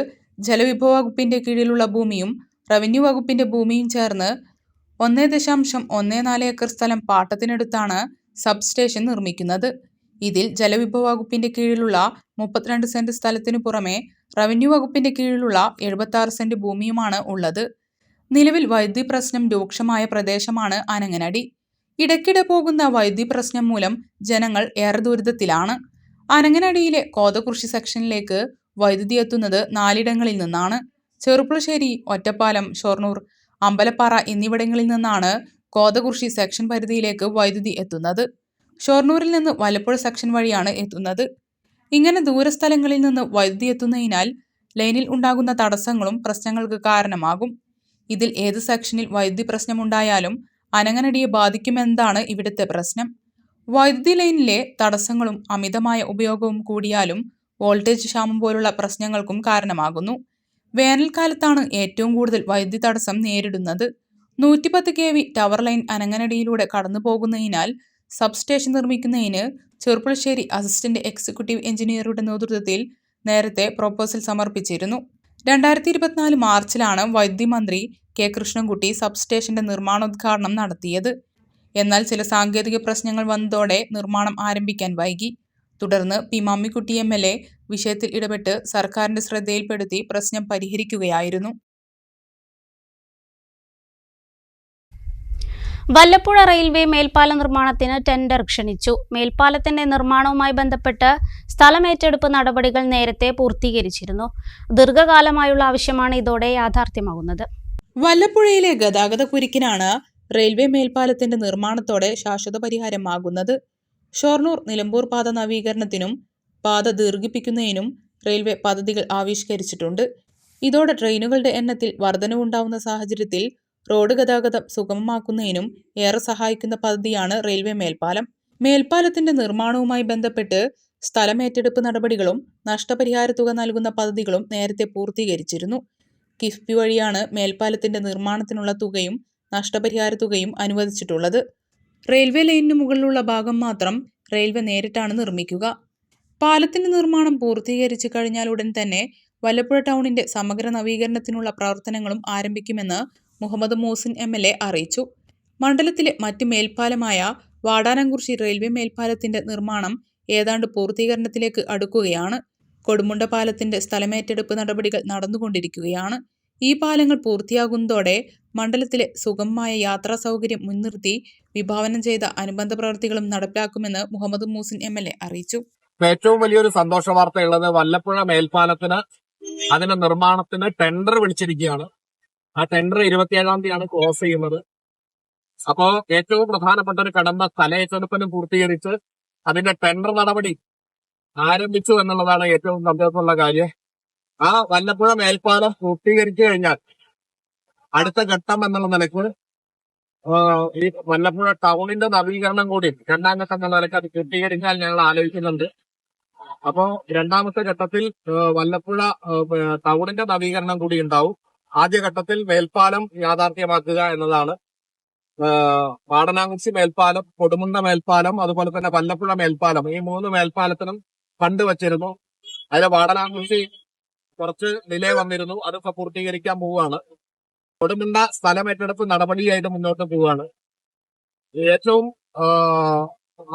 ജലവിഭവ വകുപ്പിന്റെ കീഴിലുള്ള ഭൂമിയും റവന്യൂ വകുപ്പിന്റെ ഭൂമിയും ചേർന്ന് 1.14 ഏക്കർ സ്ഥലം പാട്ടത്തിനെടുത്താണ് സബ്സ്റ്റേഷൻ നിർമ്മിക്കുന്നത്. ഇതിൽ ജലവിഭവ വകുപ്പിന്റെ കീഴിലുള്ള 32 സെന്റ് സ്ഥലത്തിനു പുറമെ റവന്യൂ വകുപ്പിന്റെ കീഴിലുള്ള 76 സെന്റ് ഭൂമിയുമാണ് ഉള്ളത്. നിലവിൽ വൈദ്യുതി പ്രശ്നം രൂക്ഷമായ പ്രദേശമാണ് അനങ്ങനടി. ഇടയ്ക്കിടെ പോകുന്ന വൈദ്യുതി പ്രശ്നം മൂലം ജനങ്ങൾ ഏറെ ദുരിതത്തിലാണ്. അനങ്ങനടിയിലെ കോതകുറിശ്ശി സെക്ഷനിലേക്ക് വൈദ്യുതി എത്തുന്നത് 4 ഇടങ്ങളിൽ നിന്നാണ്. ചെറുപ്പുളശ്ശേരി, ഒറ്റപ്പാലം, ഷൊർണൂർ, അമ്പലപ്പാറ എന്നിവിടങ്ങളിൽ നിന്നാണ് കോതകുറിശ്ശി സെക്ഷൻ പരിധിയിലേക്ക് വൈദ്യുതി എത്തുന്നത്. ഷൊർണൂരിൽ നിന്ന് വല്ലപ്പുഴ സെക്ഷൻ വഴിയാണ് എത്തുന്നത്. ഇങ്ങനെ ദൂരസ്ഥലങ്ങളിൽ നിന്ന് വൈദ്യുതി എത്തുന്നതിനാൽ ലൈനിൽ ഉണ്ടാകുന്ന തടസ്സങ്ങളും പ്രശ്നങ്ങൾക്ക് കാരണമാകും. ഇതിൽ ഏത് സെക്ഷനിൽ വൈദ്യുതി പ്രശ്നമുണ്ടായാലും അനങ്ങനടിയെ ബാധിക്കുമെന്നതാണ് ഇവിടുത്തെ പ്രശ്നം. വൈദ്യുതി ലൈനിലെ തടസ്സങ്ങളും അമിതമായ ഉപയോഗവും കൂടിയാലും വോൾട്ടേജ് ക്ഷാമം പോലുള്ള പ്രശ്നങ്ങൾക്കും കാരണമാകുന്നു. വേനൽക്കാലത്താണ് ഏറ്റവും കൂടുതൽ വൈദ്യുതി തടസ്സം നേരിടുന്നത്. 110 kV ടവർ ലൈൻ അനങ്ങനടിയിലൂടെ കടന്നു പോകുന്നതിനാൽ സബ്സ്റ്റേഷൻ നിർമ്മിക്കുന്നതിന് ചെറുപ്പുളശ്ശേരി അസിസ്റ്റന്റ് എക്സിക്യൂട്ടീവ് എഞ്ചിനീയറുടെ നേതൃത്വത്തിൽ നേരത്തെ പ്രൊപ്പോസൽ സമർപ്പിച്ചിരുന്നു. 2024 മാർച്ചിലാണ് വൈദ്യുതി മന്ത്രി കെ കൃഷ്ണൻകുട്ടി സബ്സ്റ്റേഷന്റെ നിർമ്മാണോദ്ഘാടനം നടത്തിയത്. എന്നാൽ ചില സാങ്കേതിക പ്രശ്നങ്ങൾ വന്നതോടെ നിർമ്മാണം ആരംഭിക്കാൻ വൈകി. തുടർന്ന് പി മമ്മിക്കുട്ടി MLA വിഷയത്തിൽ ഇടപെട്ട് സർക്കാരിന്റെ ശ്രദ്ധയിൽപ്പെടുത്തി പ്രശ്നം പരിഹരിക്കുകയായിരുന്നു. വല്ലപ്പുഴ റെയിൽവേ മേൽപ്പാല നിർമ്മാണത്തിന് ടെൻഡർ ക്ഷണിച്ചു. മേൽപ്പാലത്തിന്റെ നിർമ്മാണവുമായി ബന്ധപ്പെട്ട് സ്ഥലമേറ്റെടുപ്പ് നടപടികൾ നേരത്തെ പൂർത്തീകരിച്ചിരുന്നു. ദീർഘകാലമായുള്ള ആവശ്യമാണ് ഇതോടെ യാഥാർത്ഥ്യമാകുന്നത്. വല്ലപ്പുഴയിലെ ഗതാഗത കുരുക്കിനാണ് റെയിൽവേ മേൽപ്പാലത്തിന്റെ നിർമ്മാണത്തോടെ ശാശ്വത പരിഹാരമാകുന്നത്. ഷൊർണൂർ നിലമ്പൂർ പാത നവീകരണത്തിനും പാത ദീർഘിപ്പിക്കുന്നതിനും റെയിൽവേ പദ്ധതികൾ ആവിഷ്കരിച്ചിട്ടുണ്ട്. ഇതോടെ ട്രെയിനുകളുടെ എണ്ണത്തിൽ വർധനവുണ്ടാവുന്ന സാഹചര്യത്തിൽ റോഡ് ഗതാഗതം സുഗമമാക്കുന്നതിനും ഏറെ സഹായിക്കുന്ന പദ്ധതിയാണ് റെയിൽവേ മേൽപ്പാലം. മേൽപ്പാലത്തിന്റെ നിർമ്മാണവുമായി ബന്ധപ്പെട്ട് സ്ഥലമേറ്റെടുപ്പ് നടപടികളും നഷ്ടപരിഹാര തുക നൽകുന്ന പദ്ധതികളും നേരത്തെ പൂർത്തീകരിച്ചിരുന്നു. കിഫ്ബി വഴിയാണ് മേൽപ്പാലത്തിന്റെ നിർമ്മാണത്തിനുള്ള തുകയും നഷ്ടപരിഹാര തുകയും അനുവദിച്ചിട്ടുള്ളത്. റെയിൽവേ ലൈനിന് മുകളിലുള്ള ഭാഗം മാത്രം റെയിൽവേ നേരിട്ടാണ് നിർമ്മിക്കുക. പാലത്തിന്റെ നിർമ്മാണം പൂർത്തീകരിച്ചു കഴിഞ്ഞാൽ ഉടൻ തന്നെ വല്ലപ്പുഴ ടൗണിന്റെ സമഗ്ര നവീകരണത്തിനുള്ള പ്രവർത്തനങ്ങളും ആരംഭിക്കുമെന്ന് മുഹമ്മദ് മൂസിൻ MLA അറിയിച്ചു. മണ്ഡലത്തിലെ മറ്റ് മേൽപ്പാലമായ വാടാനംകുറിശ്ശി റെയിൽവേ മേൽപ്പാലത്തിന്റെ നിർമ്മാണം ഏതാണ്ട് പൂർത്തീകരണത്തിലേക്ക് അടുക്കുകയാണ്. കൊടുമുണ്ട പാലത്തിന്റെ സ്ഥലമേറ്റെടുപ്പ് നടപടികൾ നടന്നുകൊണ്ടിരിക്കുകയാണ്. ഈ പാലങ്ങൾ പൂർത്തിയാകുന്നതോടെ മണ്ഡലത്തിലെ സുഗമമായ യാത്രാ സൗകര്യം മുൻനിർത്തി വിഭാവനം ചെയ്ത അനുബന്ധ പ്രവൃത്തികളും നടപ്പിലാക്കുമെന്ന് മുഹമ്മദ് മൂസിൻ MLA അറിയിച്ചു. ഏറ്റവും വലിയൊരു സന്തോഷ വാർത്തയുള്ളത് വല്ലപ്പുഴ മേൽപ്പാലത്തിന് അതിന്റെ നിർമ്മാണത്തിന് ടെൻഡർ വിളിച്ചിരിക്കുകയാണ്. ആ ടെൻഡർ 27-ാം തീയതിയാണ് ക്ലോസ് ചെയ്യുന്നത്. അപ്പോ ഏറ്റവും പ്രധാനപ്പെട്ട ഒരു കടമ്പ സ്ഥലമേറ്റെടുപ്പിന് പൂർത്തീകരിച്ച് അതിന്റെ ടെൻഡർ നടപടി ആരംഭിച്ചു എന്നുള്ളതാണ് ഏറ്റവും സന്തോഷമുള്ള കാര്യം. ആ വല്ലപ്പുഴ മേൽപ്പാലം പൂർത്തീകരിച്ചു കഴിഞ്ഞാൽ അടുത്ത ഘട്ടം എന്നുള്ള നിലയ്ക്ക് ഈ വല്ലപ്പുഴ ടൗണിന്റെ നവീകരണം കൂടി 2ാം ഘട്ടം എന്നുള്ള നിലയ്ക്ക് അത് പൂർത്തീകരിക്കാൻ ഞങ്ങൾ ആലോചിക്കുന്നുണ്ട്. അപ്പോ 2ാമത്തെ ഘട്ടത്തിൽ വല്ലപ്പുഴ ടൗണിന്റെ നവീകരണം കൂടി ഉണ്ടാവും. ആദ്യഘട്ടത്തിൽ മേൽപ്പാലം യാഥാർത്ഥ്യമാക്കുക എന്നതാണ്. വാടാനംകുറിശ്ശി മേൽപ്പാലം, കൊടുമുണ്ട മേൽപ്പാലം, അതുപോലെ തന്നെ വല്ലപ്പുഴ മേൽപ്പാലം, ഈ 3 മേൽപ്പാലത്തിനും ഫണ്ട് വച്ചിരുന്നു. അതിലെ വാടാനംകുറിശ്ശി കുറച്ച് ഡിലേ വന്നിരുന്നു. അതൊക്കെ പൂർത്തീകരിക്കാൻ പോവുകയാണ്. കൊടുമുണ്ട സ്ഥലമേറ്റെടുപ്പ് നടപടിയായിട്ട് മുന്നോട്ട് പോവുകയാണ്. ഏറ്റവും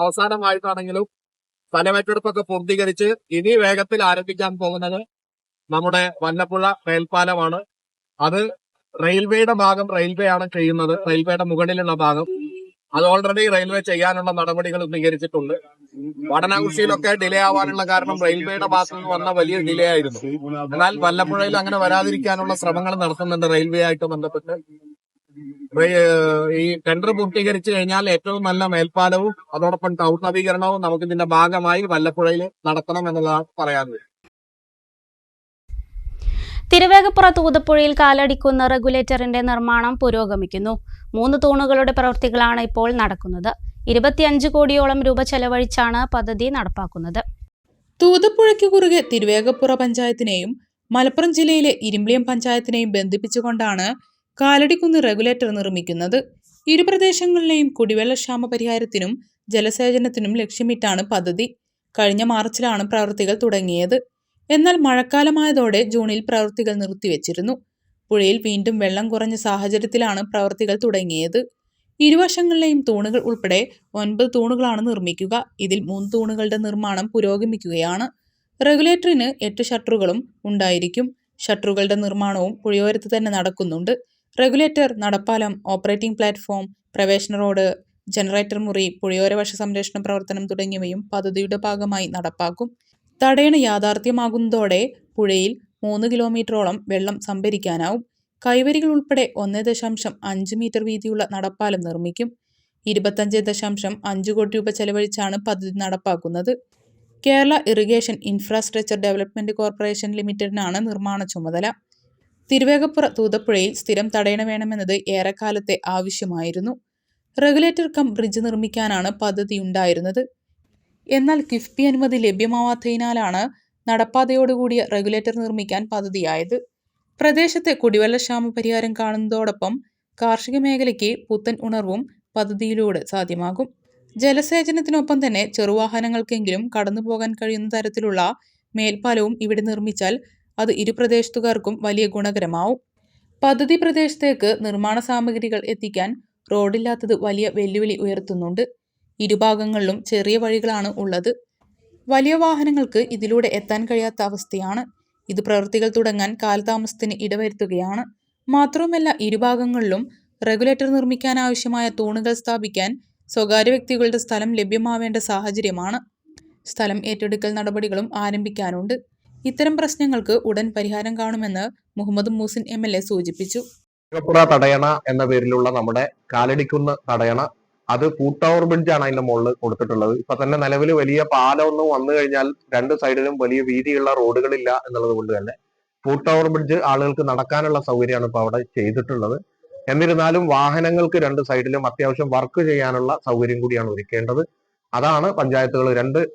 അവസാനമായിട്ടാണെങ്കിലും സ്ഥലമേറ്റെടുപ്പൊക്കെ പൂർത്തീകരിച്ച് ഇനി വേഗത്തിൽ ആരംഭിക്കാൻ പോകുന്നത് നമ്മുടെ വല്ലപ്പുഴ മേൽപ്പാലമാണ്. അത് റെയിൽവേയുടെ ഭാഗം റെയിൽവേ ആണ് ചെയ്യുന്നത്. റെയിൽവേയുടെ മുകളിലുള്ള ഭാഗം അത് ഓൾറെഡി റെയിൽവേ ചെയ്യാനുള്ള നടപടികൾ സ്വീകരിച്ചിട്ടുണ്ട്. വാടാനംകുറിശ്ശിയിലൊക്കെ ഡിലേ ആവാനുള്ള കാരണം റെയിൽവേയുടെ ഭാഗത്തു നിന്ന് വന്ന വലിയ ഡിലേ ആയിരുന്നു. എന്നാൽ വല്ലപ്പുഴയിൽ അങ്ങനെ വരാതിരിക്കാനുള്ള ശ്രമങ്ങൾ നടത്തുന്നുണ്ട് റെയിൽവേ ആയിട്ട് ബന്ധപ്പെട്ട്. ഈ ടെൻഡർ പൂർത്തീകരിച്ചു കഴിഞ്ഞാൽ ഏറ്റവും നല്ല മേൽപ്പാലവും അതോടൊപ്പം ടൗൺ നവീകരണവും നമുക്ക് ഇതിന്റെ ഭാഗമായി വല്ലപ്പുഴയിൽ നടത്തണം എന്നുള്ളതാണ് പറയാനുള്ളത്. തിരുവേഗപ്പുറ തൂതപ്പുഴയിൽ കാലടിക്കുന്ന റെഗുലേറ്ററിന്റെ നിർമ്മാണം പുരോഗമിക്കുന്നു. 3 തൂണുകളുടെ പ്രവൃത്തികളാണ് ഇപ്പോൾ നടക്കുന്നത്. 25 കോടിയോളം രൂപ ചെലവഴിച്ചാണ് പദ്ധതി നടപ്പാക്കുന്നത്. തൂതപ്പുഴയ്ക്ക് കുറുകെ തിരുവേഗപ്പുറ പഞ്ചായത്തിനെയും മലപ്പുറം ജില്ലയിലെ ഇരുമ്പിളിയം പഞ്ചായത്തിനെയും ബന്ധിപ്പിച്ചുകൊണ്ടാണ് കാലടിക്കുന്ന് റെഗുലേറ്റർ നിർമ്മിക്കുന്നത്. ഇരു പ്രദേശങ്ങളിലെയും കുടിവെള്ളക്ഷാമ പരിഹാരത്തിനും ജലസേചനത്തിനും ലക്ഷ്യമിട്ടാണ് പദ്ധതി. കഴിഞ്ഞ മാർച്ചിലാണ് പ്രവൃത്തികൾ തുടങ്ങിയത്. എന്നാൽ മഴക്കാലമായതോടെ ജൂണിൽ പ്രവൃത്തികൾ നിർത്തിവെച്ചിരുന്നു. പുഴയിൽ വീണ്ടും വെള്ളം കുറഞ്ഞ സാഹചര്യത്തിലാണ് പ്രവൃത്തികൾ തുടങ്ങിയത്. ഇരുവശങ്ങളിലെയും തൂണുകൾ ഉൾപ്പെടെ 9 തൂണുകളാണ് നിർമ്മിക്കുക. ഇതിൽ 3 തൂണുകളുടെ നിർമ്മാണം പുരോഗമിക്കുകയാണ്. റെഗുലേറ്ററിന് 8 ഷട്ടറുകളും ഉണ്ടായിരിക്കും. ഷട്ടറുകളുടെ നിർമ്മാണവും പുഴയോരത്ത് തന്നെ നടക്കുന്നുണ്ട്. റെഗുലേറ്റർ, നടപ്പാലം, ഓപ്പറേറ്റിംഗ് പ്ലാറ്റ്ഫോം, പ്രവേശന റോഡ്, ജനറേറ്റർ മുറി, പുഴയോര വശ സംരക്ഷണ പ്രവർത്തനം തുടങ്ങിയവയും പദ്ധതിയുടെ ഭാഗമായി നടപ്പാക്കും. തടയണ യാഥാർത്ഥ്യമാകുന്നതോടെ പുഴയിൽ 3 കിലോമീറ്ററോളം വെള്ളം സംഭരിക്കാനാവും. കൈവരികൾ ഉൾപ്പെടെ 1.5 മീറ്റർ വീതിയുള്ള നടപ്പാലം നിർമ്മിക്കും. 25.5 കോടി രൂപ ചെലവഴിച്ചാണ് പദ്ധതി നടപ്പാക്കുന്നത്. Kerala irrigation infrastructure development corporation ലിമിറ്റഡിനാണ് നിർമ്മാണ ചുമതല. തിരുവേഗപ്പുറ തൂതപ്പുഴയിൽ സ്ഥിരം തടയണ വേണമെന്നത് ഏറെക്കാലത്തെ ആവശ്യമായിരുന്നു. റെഗുലേറ്റർ കം ബ്രിഡ്ജ് നിർമ്മിക്കാനാണ് പദ്ധതിയുണ്ടായിരുന്നത്. എന്നാൽ കിഫ്ബി അനുമതി ലഭ്യമാവാത്തതിനാലാണ് നടപ്പാതയോടുകൂടിയ റെഗുലേറ്റർ നിർമ്മിക്കാൻ പദ്ധതിയായത്. പ്രദേശത്തെ കുടിവെള്ളക്ഷാമ പരിഹാരം കാണുന്നതോടൊപ്പം കാർഷിക മേഖലയ്ക്ക് പുത്തൻ ഉണർവും പദ്ധതിയിലൂടെ സാധ്യമാകും. ജലസേചനത്തിനൊപ്പം തന്നെ ചെറുവാഹനങ്ങൾക്കെങ്കിലും കടന്നുപോകാൻ കഴിയുന്ന തരത്തിലുള്ള മേൽപ്പാലവും ഇവിടെ നിർമ്മിച്ചാൽ അത് ഇരു പ്രദേശത്തുകാർക്കും വലിയ ഗുണകരമാവും. പദ്ധതി പ്രദേശത്തേക്ക് നിർമ്മാണ സാമഗ്രികൾ എത്തിക്കാൻ റോഡില്ലാത്തത് വലിയ വെല്ലുവിളി ഉയർത്തുന്നുണ്ട്. ഇരുഭാഗങ്ങളിലും ചെറിയ വഴികളാണ് ഉള്ളത്. വലിയ വാഹനങ്ങൾക്ക് ഇതിലൂടെ എത്താൻ കഴിയാത്ത അവസ്ഥയാണ്. ഇത് പ്രവൃത്തികൾ തുടങ്ങാൻ കാലതാമസത്തിന് ഇടവരുത്തുകയാണ്. മാത്രവുമല്ല, ഇരുഭാഗങ്ങളിലും റെഗുലേറ്റർ നിർമ്മിക്കാനാവശ്യമായ തൂണുകൾ സ്ഥാപിക്കാൻ സ്വകാര്യ വ്യക്തികളുടെ സ്ഥലം ലഭ്യമാവേണ്ട സാഹചര്യമാണ്. സ്ഥലം ഏറ്റെടുക്കൽ നടപടികളും ആരംഭിക്കാനുണ്ട്. ഇത്തരം പ്രശ്നങ്ങൾക്ക് ഉടൻ പരിഹാരം കാണുമെന്ന് മുഹമ്മദ് മൂസിൻ MLA സൂചിപ്പിച്ചു. തടയണ എന്ന പേരിലുള്ള നമ്മുടെ കാലടിക്കുന്ന് തടയണ, അത് കൂട്ടോവർ ബ്രിഡ്ജാണ് അതിന്റെ മുകളിൽ കൊടുത്തിട്ടുള്ളത്. ഇപ്പൊ തന്നെ നിലവിൽ വലിയ പാലമൊന്നും വന്നു കഴിഞ്ഞാൽ 2 സൈഡിലും വലിയ വീതിയുള്ള റോഡുകളില്ല എന്നുള്ളത് കൊണ്ട് തന്നെ കൂട്ടോവർ ബ്രിഡ്ജ് ആളുകൾക്ക് നടക്കാനുള്ള സൗകര്യമാണ് ഇപ്പൊ അവിടെ ചെയ്തിട്ടുള്ളത്. എന്നിരുന്നാലും വാഹനങ്ങൾക്ക് 2 സൈഡിലും അത്യാവശ്യം വർക്ക് ചെയ്യാനുള്ള സൗകര്യം കൂടിയാണ് ഒരുക്കേണ്ടത്. അതാണ് പഞ്ചായത്തുകൾ,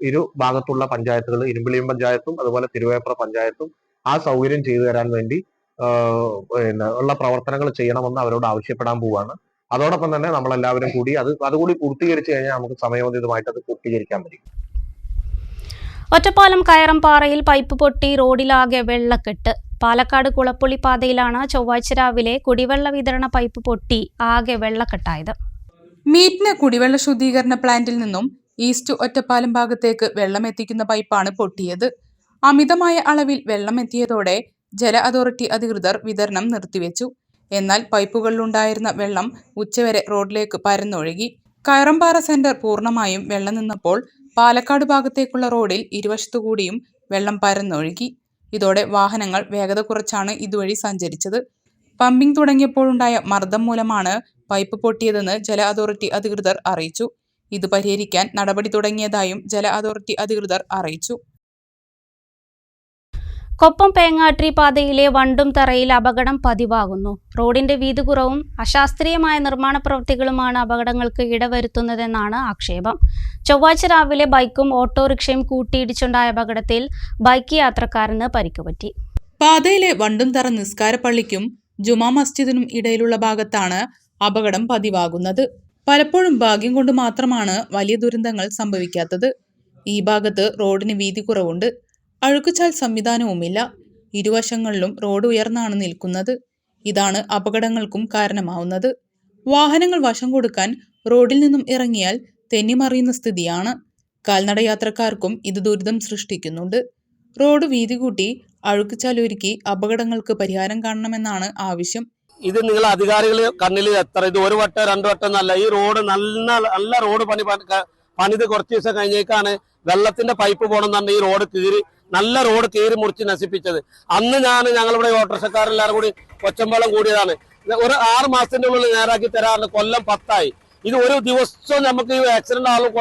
ഇരു ഭാഗത്തുള്ള പഞ്ചായത്തുകൾ, ഇരുമ്പിളിയം പഞ്ചായത്തും അതുപോലെ തിരുവേഗപ്പുറ പഞ്ചായത്തും ആ സൗകര്യം ചെയ്തു തരാൻ വേണ്ടി ഉള്ള പ്രവർത്തനങ്ങൾ ചെയ്യണമെന്ന് അവരോട് ആവശ്യപ്പെടാൻ പോവുകയാണ്. അതോടൊപ്പം തന്നെ നമ്മളെല്ലാവരും കൂടി അതുകൂടി പൂർത്തീകരിച്ചു കഴിഞ്ഞാൽ നമുക്ക് സമയബന്ധിതമായിട്ട് അത് പൂർത്തീകരിക്കാൻ പറ്റും. ഒറ്റപ്പാലം കയറംപാറയിൽ പൈപ്പ് പൊട്ടി റോഡിലാകെ വെള്ളക്കെട്ട്. പാലക്കാട് കുളപ്പുള്ളി പാതയിലാണ് ചൊവ്വാഴ്ച രാവിലെ കുടിവെള്ള വിതരണ പൈപ്പ് പൊട്ടി ആകെ വെള്ളക്കെട്ടായത്. മീറ്റിന് കുടിവെള്ള ശുദ്ധീകരണ പ്ലാന്റിൽ നിന്നും ഈസ്റ്റ് ഒറ്റപ്പാലം ഭാഗത്തേക്ക് വെള്ളം എത്തിക്കുന്ന പൈപ്പാണ് പൊട്ടിയത്. അമിതമായ അളവിൽ വെള്ളം എത്തിയതോടെ ജല അതോറിറ്റി അധികൃതർ വിതരണം നിർത്തിവെച്ചു. എന്നാൽ പൈപ്പുകളിലുണ്ടായിരുന്ന വെള്ളം ഉച്ചവരെ റോഡിലേക്ക് പരന്നൊഴുകി. കയറംപാറ സെന്റർ പൂർണ്ണമായും വെള്ളം നിന്നപ്പോൾ പാലക്കാട് ഭാഗത്തേക്കുള്ള റോഡിൽ ഇരുവശത്തുകൂടിയും വെള്ളം പരന്നൊഴുകി. ഇതോടെ വാഹനങ്ങൾ വേഗത കുറച്ചാണ് ഇതുവഴി സഞ്ചരിച്ചത്. പമ്പിംഗ് തുടങ്ങിയപ്പോഴുണ്ടായ മർദ്ദം മൂലമാണ് പൈപ്പ് പൊട്ടിയതെന്ന് ജല അതോറിറ്റി അധികൃതർ അറിയിച്ചു. ഇത് പരിഹരിക്കാൻ നടപടി തുടങ്ങിയതായും ജല അതോറിറ്റി അധികൃതർ അറിയിച്ചു. കൊപ്പം പേങ്ങാട്രി പാതയിലെ വണ്ടും തറയിൽ അപകടം പതിവാകുന്നു. റോഡിന്റെ വീതി കുറവും അശാസ്ത്രീയമായ നിർമ്മാണ പ്രവൃത്തികളുമാണ് അപകടങ്ങൾക്ക് ഇടവരുത്തുന്നതെന്നാണ് ആക്ഷേപം. ചൊവ്വാഴ്ച രാവിലെ ബൈക്കും ഓട്ടോറിക്ഷയും കൂട്ടിയിടിച്ചുണ്ടായ അപകടത്തിൽ ബൈക്ക് യാത്രക്കാരന് പരിക്കുപറ്റി. പാതയിലെ വണ്ടുംതറ നിസ്കാര പള്ളിക്കും ജുമാ മസ്ജിദിനും ഇടയിലുള്ള ഭാഗത്താണ് അപകടം പതിവാകുന്നത്. പലപ്പോഴും ഭാഗ്യം കൊണ്ട് മാത്രമാണ് വലിയ ദുരന്തങ്ങൾ സംഭവിക്കാത്തത്. ഈ ഭാഗത്ത് റോഡിന് വീതി കുറവുണ്ട്. അഴുക്കുചാൽ സംവിധാനവുമില്ല. ഇരുവശങ്ങളിലും റോഡ് ഉയർന്നാണ് നിൽക്കുന്നത്. ഇതാണ് അപകടങ്ങൾക്കും കാരണമാവുന്നത്. വാഹനങ്ങൾ വശം കൊടുക്കാൻ റോഡിൽ നിന്നും ഇറങ്ങിയാൽ തെന്നിമറിയുന്ന സ്ഥിതിയാണ്. കാൽനട യാത്രക്കാർക്കും ഇത് ദുരിതം സൃഷ്ടിക്കുന്നുണ്ട്. റോഡ് വീതി കൂട്ടി അഴുക്കുചാൽ ഒരുക്കി അപകടങ്ങൾക്ക് പരിഹാരം കാണണമെന്നാണ് ആവശ്യം. ഇത് നിങ്ങൾ അധികാരികൾ കണ്ണിൽ എത്ര, ഇത് 1 വട്ടം 2 വട്ടം എന്നല്ല, ഈ റോഡ് നല്ല റോഡ് പണിത് കുറച്ച് ദിവസം കഴിഞ്ഞേക്കാണ് വെള്ളത്തിന്റെ പൈപ്പ് പോകണമെന്നാണ് ഈ റോഡ് നല്ല റോഡ് കീറി മുറിച്ച് നശിപ്പിച്ചത്. അന്ന് ഞങ്ങളിവിടെ ഓട്ടോറിക്ഷക്കാരെല്ലാവരും കൂടി കൊച്ചമ്പളം കൂടിയതാണ്. ഒരു 6 മാസത്തിന്റെ ഉള്ളിൽ നേരാക്കി തരാറുണ്ട്. കൊല്ലം 10ആയി. ഇത് ഒരു ദിവസം നമുക്ക് ഈ ആക്സിഡന്റ് ആളും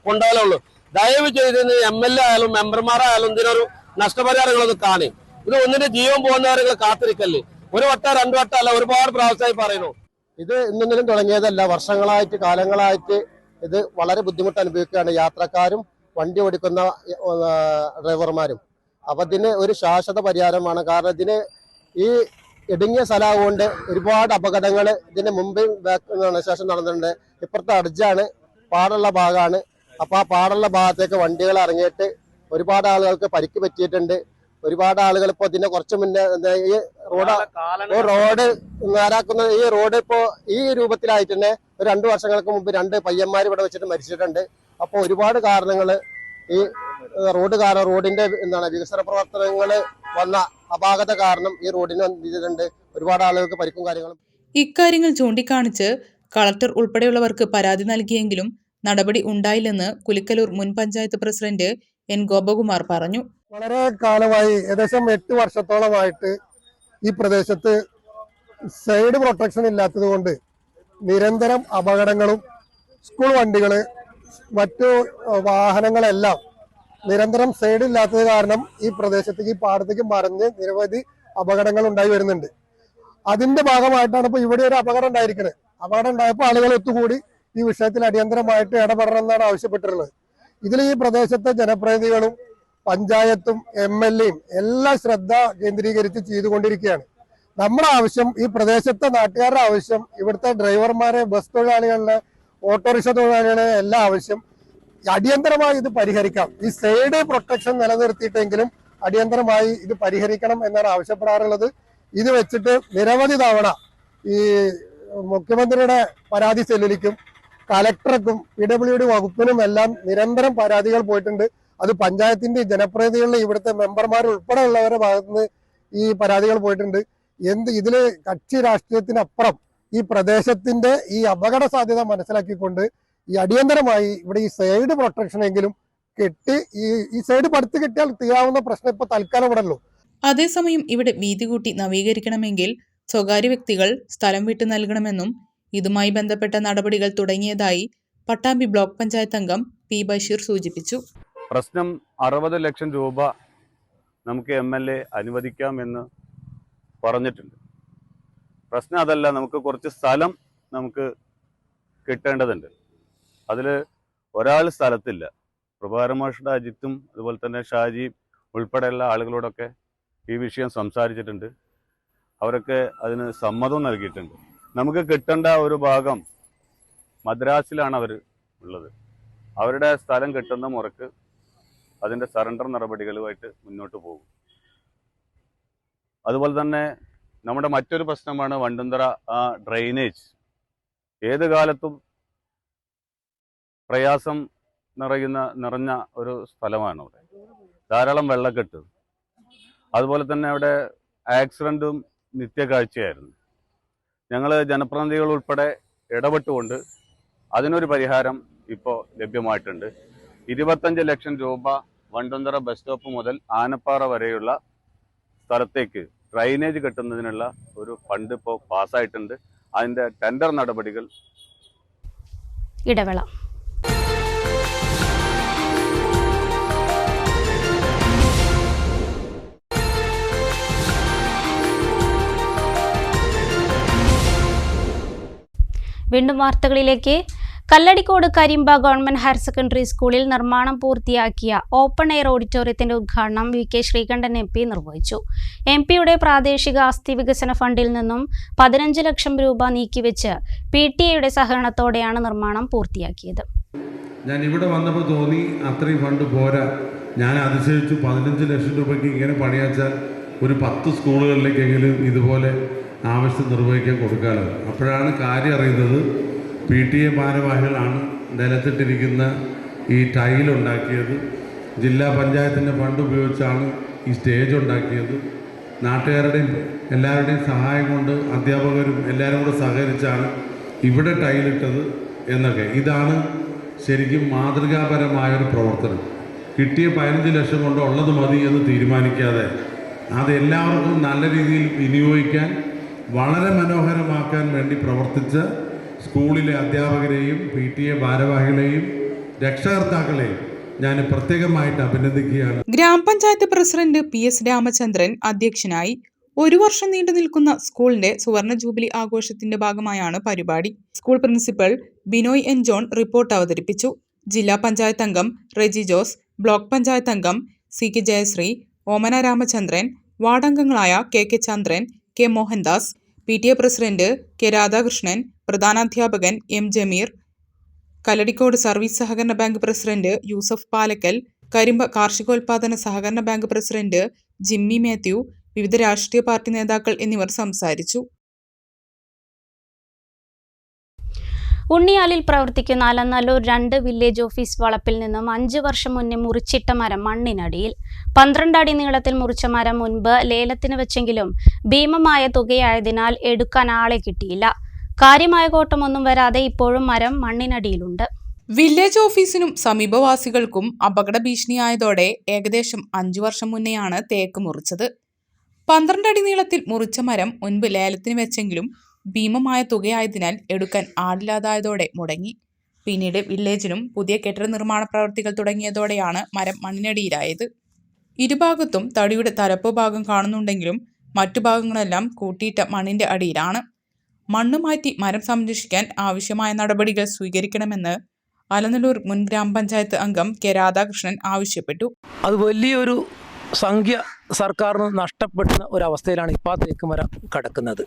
കൊണ്ടുപോകാനുള്ളൂ. ദയവ് ചെയ്ത് MLA ആയാലും മെമ്പർമാരായാലും ഇതിനൊരു നഷ്ടപരിഹാരങ്ങളൊന്ന് കാണി. ഇത് ഒന്നിന്റെ ജീവൻ പോകുന്നവരെ കാത്തിരിക്കല്ലേ. 1 വട്ടം 2 വട്ടം അല്ല, ഒരുപാട് പ്രാവശ്യമായി പറയുന്നു. ഇത് ഇന്നെങ്കിലും തുടങ്ങിയതല്ല, വർഷങ്ങളായിട്ട് കാലങ്ങളായിട്ട് ഇത് വളരെ ബുദ്ധിമുട്ട് അനുഭവിക്കുകയാണ് യാത്രക്കാരും വണ്ടി ഓടിക്കുന്ന ഡ്രൈവർമാരും. അപ്പം ഇതിന് ഒരു ശാശ്വത പരിഹാരമാണ്. കാരണം ഇതിന് ഈ ഇടുങ്ങിയ സ്ഥലമാകൊണ്ട് ഒരുപാട് അപകടങ്ങൾ ഇതിന് മുമ്പ് ശേഷം നടന്നിട്ടുണ്ട്. ഇപ്പുറത്തെ അർജാണ്, പാടുള്ള ഭാഗമാണ്. അപ്പോൾ ആ പാടുള്ള ഭാഗത്തേക്ക് വണ്ടികൾ ഇറങ്ങിയിട്ട് ഒരുപാട് ആളുകൾക്ക് പരിക്ക് പറ്റിയിട്ടുണ്ട്. ഒരുപാട് ആളുകൾ ഇപ്പോൾ ഇതിനെ കുറച്ച് മുന്നേ ഈ റോഡ് നേരാക്കുന്ന ഈ റോഡ് ഇപ്പോൾ ഈ രൂപത്തിലായിട്ട് തന്നെ ഒരു 2 വർഷങ്ങൾക്ക് മുമ്പ് 2 പയ്യന്മാർ ഇവിടെ വെച്ചിട്ട് മരിച്ചിട്ടുണ്ട്. അപ്പോൾ ഒരുപാട് കാരണങ്ങൾ ഈ റോഡിന്റെ വികസന പ്രവർത്തനങ്ങൾ വന്ന അപാകത കാരണം ഈ റോഡിന് ഇതിലുണ്ട്. ഒരുപാട് ആളുകൾക്ക് പരിക്കും കാര്യങ്ങളും. ഇക്കാര്യങ്ങൾ ചൂണ്ടിക്കാണിച്ച് കളക്ടർ ഉൾപ്പെടെയുള്ളവർക്ക് പരാതി നൽകിയെങ്കിലും നടപടി ഉണ്ടായില്ലെന്ന് കുലിക്കലൂർ മുൻ പഞ്ചായത്ത് പ്രസിഡന്റ് എൻ ഗോപകുമാർ പറഞ്ഞു. വളരെ കാലമായി, ഏകദേശം 8 വർഷത്തോളമായിട്ട് ഈ പ്രദേശത്ത് സൈഡ് പ്രൊട്ടക്ഷൻ ഇല്ലാത്തത് കൊണ്ട് നിരന്തരം അപകടങ്ങളും സ്കൂൾ വണ്ടികള് മറ്റു വാഹനങ്ങളെല്ലാം നിരന്തരം സൈഡ് ഇല്ലാത്തത് കാരണം ഈ പ്രദേശത്തേക്ക്, ഈ പാടത്തേക്ക് മറിഞ്ഞ് നിരവധി അപകടങ്ങൾ ഉണ്ടായി വരുന്നുണ്ട്. അതിന്റെ ഭാഗമായിട്ടാണ് ഇപ്പൊ ഇവിടെ ഒരു അപകടം ഉണ്ടായിരിക്കുന്നത്. അപകടം ഉണ്ടായപ്പോൾ ആളുകൾ ഒത്തുകൂടി ഈ വിഷയത്തിൽ അടിയന്തരമായിട്ട് ഇടപെടണമെന്നാണ് ആവശ്യപ്പെട്ടിട്ടുള്ളത്. ഇതിൽ ഈ പ്രദേശത്തെ ജനപ്രതിനിധികളും പഞ്ചായത്തും MLAയും എല്ലാം ശ്രദ്ധ കേന്ദ്രീകരിച്ച് ചെയ്തുകൊണ്ടിരിക്കുകയാണ്. നമ്മുടെ ആവശ്യം, ഈ പ്രദേശത്തെ നാട്ടുകാരുടെ ആവശ്യം, ഇവിടുത്തെ ഡ്രൈവർമാരെ, ബസ് തൊഴിലാളികളുടെ, ഓട്ടോറിക്ഷ തൊഴിലാളികളെ എല്ലാ ആവശ്യം അടിയന്തരമായി ഇത് പരിഹരിക്കാം. ഈ സൈഡ് പ്രൊട്ടക്ഷൻ നിലനിർത്തിയിട്ടെങ്കിലും അടിയന്തരമായി ഇത് പരിഹരിക്കണം എന്നാണ് ആവശ്യപ്പെടാറുള്ളത്. ഇത് വെച്ചിട്ട് നിരവധി തവണ ഈ മുഖ്യമന്ത്രിയുടെ പരാതി സെല്ലിലേക്കും കലക്ടർക്കും PWD വകുപ്പിനും എല്ലാം നിരന്തരം പരാതികൾ പോയിട്ടുണ്ട്. അത് പഞ്ചായത്തിന്റെ ജനപ്രതിനിധികളുടെ ഇവിടുത്തെ മെമ്പർമാർ ഉൾപ്പെടെയുള്ളവരുടെ ഭാഗത്തുനിന്ന് ഈ പരാതികൾ പോയിട്ടുണ്ട്. ഇതില് കക്ഷി രാഷ്ട്രീയത്തിനപ്പുറം ഈ പ്രദേശത്തിന്റെ ഈ അപകട സാധ്യത മനസ്സിലാക്കിക്കൊണ്ട് ഈ അടിയന്തരമായി ഇവിടെ ഈ സൈഡ് പ്രൊട്ടക്ഷൻ എങ്കിലും കെട്ടി ഈ സൈഡ് പടുത്ത് കിട്ടിയാൽ തീരാവുന്ന പ്രശ്നം ഇപ്പൊ തൽക്കാലം ഇവിടെ ഉള്ളൂ. അതേസമയം ഇവിടെ വീതി കൂട്ടി നവീകരിക്കണമെങ്കിൽ സ്വകാര്യ വ്യക്തികൾ സ്ഥലം വിട്ടു നൽകണമെന്നും ഇതുമായി ബന്ധപ്പെട്ട നടപടികൾ തുടങ്ങിയതായി പട്ടാമ്പി ബ്ലോക്ക് പഞ്ചായത്ത് അംഗം P ബഷീർ സൂചിപ്പിച്ചു. പ്രശ്നം 60 ലക്ഷം രൂപ നമുക്ക് MLA അനുവദിക്കാമെന്ന് പറഞ്ഞിട്ടുണ്ട്. പ്രശ്നം അതല്ല, നമുക്ക് കുറച്ച് സ്ഥലം നമുക്ക് കിട്ടേണ്ടതുണ്ട്. അതിൽ ഒരാൾ സ്ഥലത്തില്ല. പ്രഭാരമാഷയുടെ അജിത്തും അതുപോലെ തന്നെ ഷാജി ഉൾപ്പെടെയുള്ള ആളുകളോടൊക്കെ ഈ വിഷയം സംസാരിച്ചിട്ടുണ്ട്. അവരൊക്കെ അതിന് സമ്മതം നൽകിയിട്ടുണ്ട്. നമുക്ക് കിട്ടേണ്ട ഒരു ഭാഗം മദ്രാസിലാണ് അവർ ഉള്ളത്. അവരുടെ സ്ഥലം കിട്ടുന്ന മുറക്ക് അതിൻ്റെ സറണ്ടർ നടപടികളുമായിട്ട് മുന്നോട്ട് പോകും. അതുപോലെ തന്നെ നമ്മുടെ മറ്റൊരു പ്രശ്നമാണ് വണ്ടുന്തറ ഡ്രെയിനേജ്. ഏത് കാലത്തും പ്രയാസം നിറഞ്ഞ ഒരു സ്ഥലമാണ് അവിടെ. ധാരാളം വെള്ളക്കെട്ട്, അതുപോലെ തന്നെ അവിടെ ആക്സിഡൻറ്റും നിത്യകാഴ്ചയായിരുന്നു. ഞങ്ങൾ ജനപ്രതിനിധികൾ ഉൾപ്പെടെ ഇടപെട്ടുകൊണ്ട് അതിനൊരു പരിഹാരം ഇപ്പോൾ ലഭ്യമായിട്ടുണ്ട്. 25 ലക്ഷം രൂപ വണ്ടുന്തറ ബസ് സ്റ്റോപ്പ് മുതൽ ആനപ്പാറ വരെയുള്ള സ്ഥലത്തേക്ക് ഡ്രൈനേജ് കെട്ടുന്നതിനുള്ള ഒരു ഫണ്ട് ഇപ്പോൾ പാസ്സായിട്ടുണ്ട്. അതിൻ്റെ ടെൻഡർ നടപടികൾ. ഇടവേള. വീണ്ടും വാർത്തകളിലേക്ക്. Kalladikode Karimba government higher secondary സ്കൂളിൽ നിർമ്മാണം പൂർത്തിയാക്കിയ ഓപ്പൺ എയർ ഓഡിറ്റോറിയത്തിന്റെ ഉദ്ഘാടനം VK ശ്രീകണ്ഠൻ MP നിർവഹിച്ചു. MPയുടെ പ്രാദേശിക ആസ്തി വികസന ഫണ്ടിൽ നിന്നും 15 ലക്ഷം രൂപ നീക്കിവെച്ച് PTA സഹകരണത്തോടെയാണ് നിർമ്മാണം പൂർത്തിയാക്കിയത്. ഞാൻ ഇവിടെ വന്നപ്പോൾ തോന്നി അത്രയും ഫണ്ട് പോരാ. ഞാൻ അതിശയിച്ചു. 15 ലക്ഷം രൂപയ്ക്ക് ഇങ്ങനെ പണിയാച്ചാൽ ഒരു 10 സ്കൂളുകളിലേക്കെങ്കിലും ഇതുപോലെ ആവശ്യം നിർവഹിക്കാൻ കൊടുക്കാമല്ലോ. അപ്പോഴാണ് കാര്യം അറിയുന്നത് PTA ഭാരവാഹികളാണ് നിലത്തിട്ടിരിക്കുന്ന ഈ ടൈലുണ്ടാക്കിയത്. ജില്ലാ പഞ്ചായത്തിൻ്റെ ഫണ്ട് ഉപയോഗിച്ചാണ് ഈ സ്റ്റേജ് ഉണ്ടാക്കിയത്. നാട്ടുകാരുടെയും എല്ലാവരുടെയും സഹായം കൊണ്ട് അധ്യാപകരും എല്ലാവരും കൂടെ സഹകരിച്ചാണ് ഇവിടെ ടൈലിട്ടത് എന്നൊക്കെ. ഇതാണ് ശരിക്കും മാതൃകാപരമായൊരു പ്രവർത്തനം. കിട്ടിയ 15 ലക്ഷം കൊണ്ട് ഉള്ളത് മതി എന്ന് തീരുമാനിക്കാതെ അത് എല്ലാവർക്കും നല്ല രീതിയിൽ വിനിയോഗിക്കാൻ, വളരെ മനോഹരമാക്കാൻ വേണ്ടി പ്രവർത്തിച്ച സ്കൂളിലെ അധ്യാപകരെയും PTA ഭാരവാഹികളെയും രക്ഷകർത്താക്കളെയും ഞാൻ പ്രത്യേകമായിട്ട് അഭിനന്ദിക്കുകയാണ്. ഗ്രാമപഞ്ചായത്ത് പ്രസിഡന്റ് PS രാമചന്ദ്രൻ അധ്യക്ഷനായി. 1 വർഷം നീണ്ടു നിൽക്കുന്ന സ്കൂളിന്റെ സുവർണ ജൂബിലി ആഘോഷത്തിന്റെ ഭാഗമായാണ് പരിപാടി. School principal Binoy N. John report അവതരിപ്പിച്ചു. ജില്ലാ പഞ്ചായത്ത് അംഗം റെജി ജോസ്, ബ്ലോക്ക് പഞ്ചായത്ത് അംഗം CK ജയശ്രീ, ഓമന രാമചന്ദ്രൻ, വാർഡംഗങ്ങളായ KK Chandran, K Mohandas, PTA president K Radhakrishnan, പ്രധാനാധ്യാപകൻ M ജമീർ, കല്ലടിക്കോട് സർവീസ് സഹകരണ ബാങ്ക് പ്രസിഡന്റ് യൂസഫ് പാലക്കൽ, കരിമ്പ കാർഷികോൽപാദന സഹകരണ ബാങ്ക് പ്രസിഡന്റ് ജിമ്മി മാത്യു, വിവിധ രാഷ്ട്രീയ പാർട്ടി നേതാക്കൾ എന്നിവർ സംസാരിച്ചു. ഉണ്ണിയാലിൽ പ്രവർത്തിക്കുന്ന അലനല്ലൂർ 2 വില്ലേജ് ഓഫീസ് വളപ്പിൽ നിന്നും 5 വർഷം മുന്നേ മുറിച്ചിട്ട മരം മണ്ണിനടിയിൽ. 12 അടി നീളത്തിൽ മുറിച്ച മരം മുൻപ് ലേലത്തിന് വെച്ചെങ്കിലും ഭീമമായ തുകയായതിനാൽ എടുക്കാൻ ആളെ കിട്ടിയില്ല. കാര്യമായ കോട്ടമൊന്നും വരാതെ ഇപ്പോഴും മരം മണ്ണിനടിയിലുണ്ട്. വില്ലേജ് ഓഫീസിനും സമീപവാസികൾക്കും അപകട ഭീഷണിയായതോടെ ഏകദേശം 5 വർഷം മുന്നെയാണ് തേക്ക് മുറിച്ചത്. 12 അടി നീളത്തിൽ മുറിച്ച മരം മുൻപ് ലേലത്തിന് വെച്ചെങ്കിലും ഭീമമായ തുകയായതിനാൽ എടുക്കാൻ ആളില്ലാതായതോടെ മുടങ്ങി. പിന്നീട് വില്ലേജിനും പുതിയ കെട്ടിട നിർമ്മാണ പ്രവൃത്തികൾ തുടങ്ങിയതോടെയാണ് മരം മണ്ണിനടിയിലായത്. ഇരുഭാഗത്തും തടിയുടെ തലപ്പ് ഭാഗം കാണുന്നുണ്ടെങ്കിലും മറ്റു ഭാഗങ്ങളെല്ലാം കൂട്ടിയിട്ട മണ്ണിന്റെ അടിയിലാണ്. മണ്ണ് മാറ്റി മരം സംരക്ഷിക്കാൻ ആവശ്യമായ നടപടികൾ സ്വീകരിക്കണമെന്ന് അലനല്ലൂർ മുൻ ഗ്രാമപഞ്ചായത്ത് അംഗം K രാധാകൃഷ്ണൻ ആവശ്യപ്പെട്ടു. അത് വലിയൊരു സംഖ്യ സർക്കാരിന് നഷ്ടപ്പെടുന്ന ഒരവസ്ഥയിലാണ് ഇപ്പോൾ തേക്ക് മരം കിടക്കുന്നത്.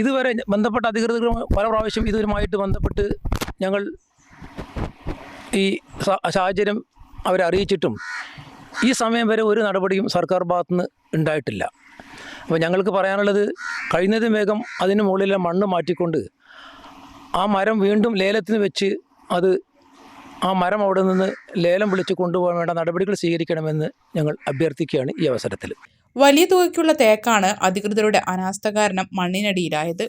ഇതുവരെ ബന്ധപ്പെട്ട അധികൃതർ പല പ്രാവശ്യം ഇതുമായിട്ട് ബന്ധപ്പെട്ട് ഞങ്ങൾ ഈ സാഹചര്യം അവരെ അറിയിച്ചിട്ടും ഈ സമയം വരെ ഒരു നടപടിയും സർക്കാർ ഭാഗത്തുനിന്ന് ഉണ്ടായിട്ടില്ല. അപ്പോൾ ഞങ്ങൾക്ക് പറയാനുള്ളത്, കഴിയുന്നതും വേഗം അതിന് മുകളിലെ മണ്ണ് മാറ്റിക്കൊണ്ട് ആ മരം വീണ്ടും ലേലത്തിന് വെച്ച് ആ മരം അവിടെ നിന്ന് ലേലം വിളിച്ച് കൊണ്ടുപോകാൻ വേണ്ട നടപടികൾ സ്വീകരിക്കണമെന്ന് ഞങ്ങൾ അഭ്യർത്ഥിക്കുകയാണ് ഈ അവസരത്തിൽ. വലിയ തുകയ്ക്കുള്ള തേക്കാണ് അധികൃതരുടെ അനാസ്ഥ കാരണം മണ്ണിനടിയിലായത്.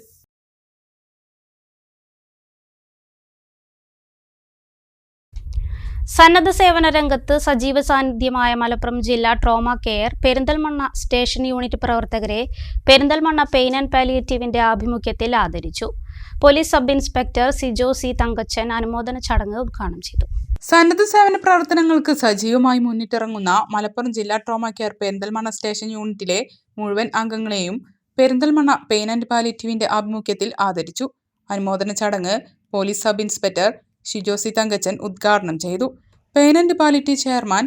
സന്നദ്ധ സേവന രംഗത്ത് സജീവ സാന്നിധ്യമായ മലപ്പുറം ജില്ലാ trauma care Perinthalmanna station unit പ്രവർത്തകരെ പെരിന്തൽമണ്ണ പെയിൻ ആൻഡ് പാലിയേറ്റീവിന്റെ ആഭിമുഖ്യത്തിൽ ആദരിച്ചു. Police sub inspector Sijo C Thankachan അനുമോദന ചടങ്ങ് ഉദ്ഘാടനം ചെയ്തു. സന്നദ്ധ സേവന പ്രവർത്തനങ്ങൾക്ക് സജീവമായി മുന്നിട്ടിറങ്ങുന്ന മലപ്പുറം ജില്ലാ ട്രോമ കെയർ പെരിന്തൽമണ്ണ സ്റ്റേഷൻ യൂണിറ്റിലെ മുഴുവൻ അംഗങ്ങളെയും പെരിന്തൽമണ്ണ പെയിൻ ആൻഡ് പാലിയേറ്റീവിന്റെ ആഭിമുഖ്യത്തിൽ ആദരിച്ചു. അനുമോദന ചടങ്ങ് police sub inspector Sijo C Thankachan ഉദ്ഘാടനം ചെയ്തു. Pain and palliative chairman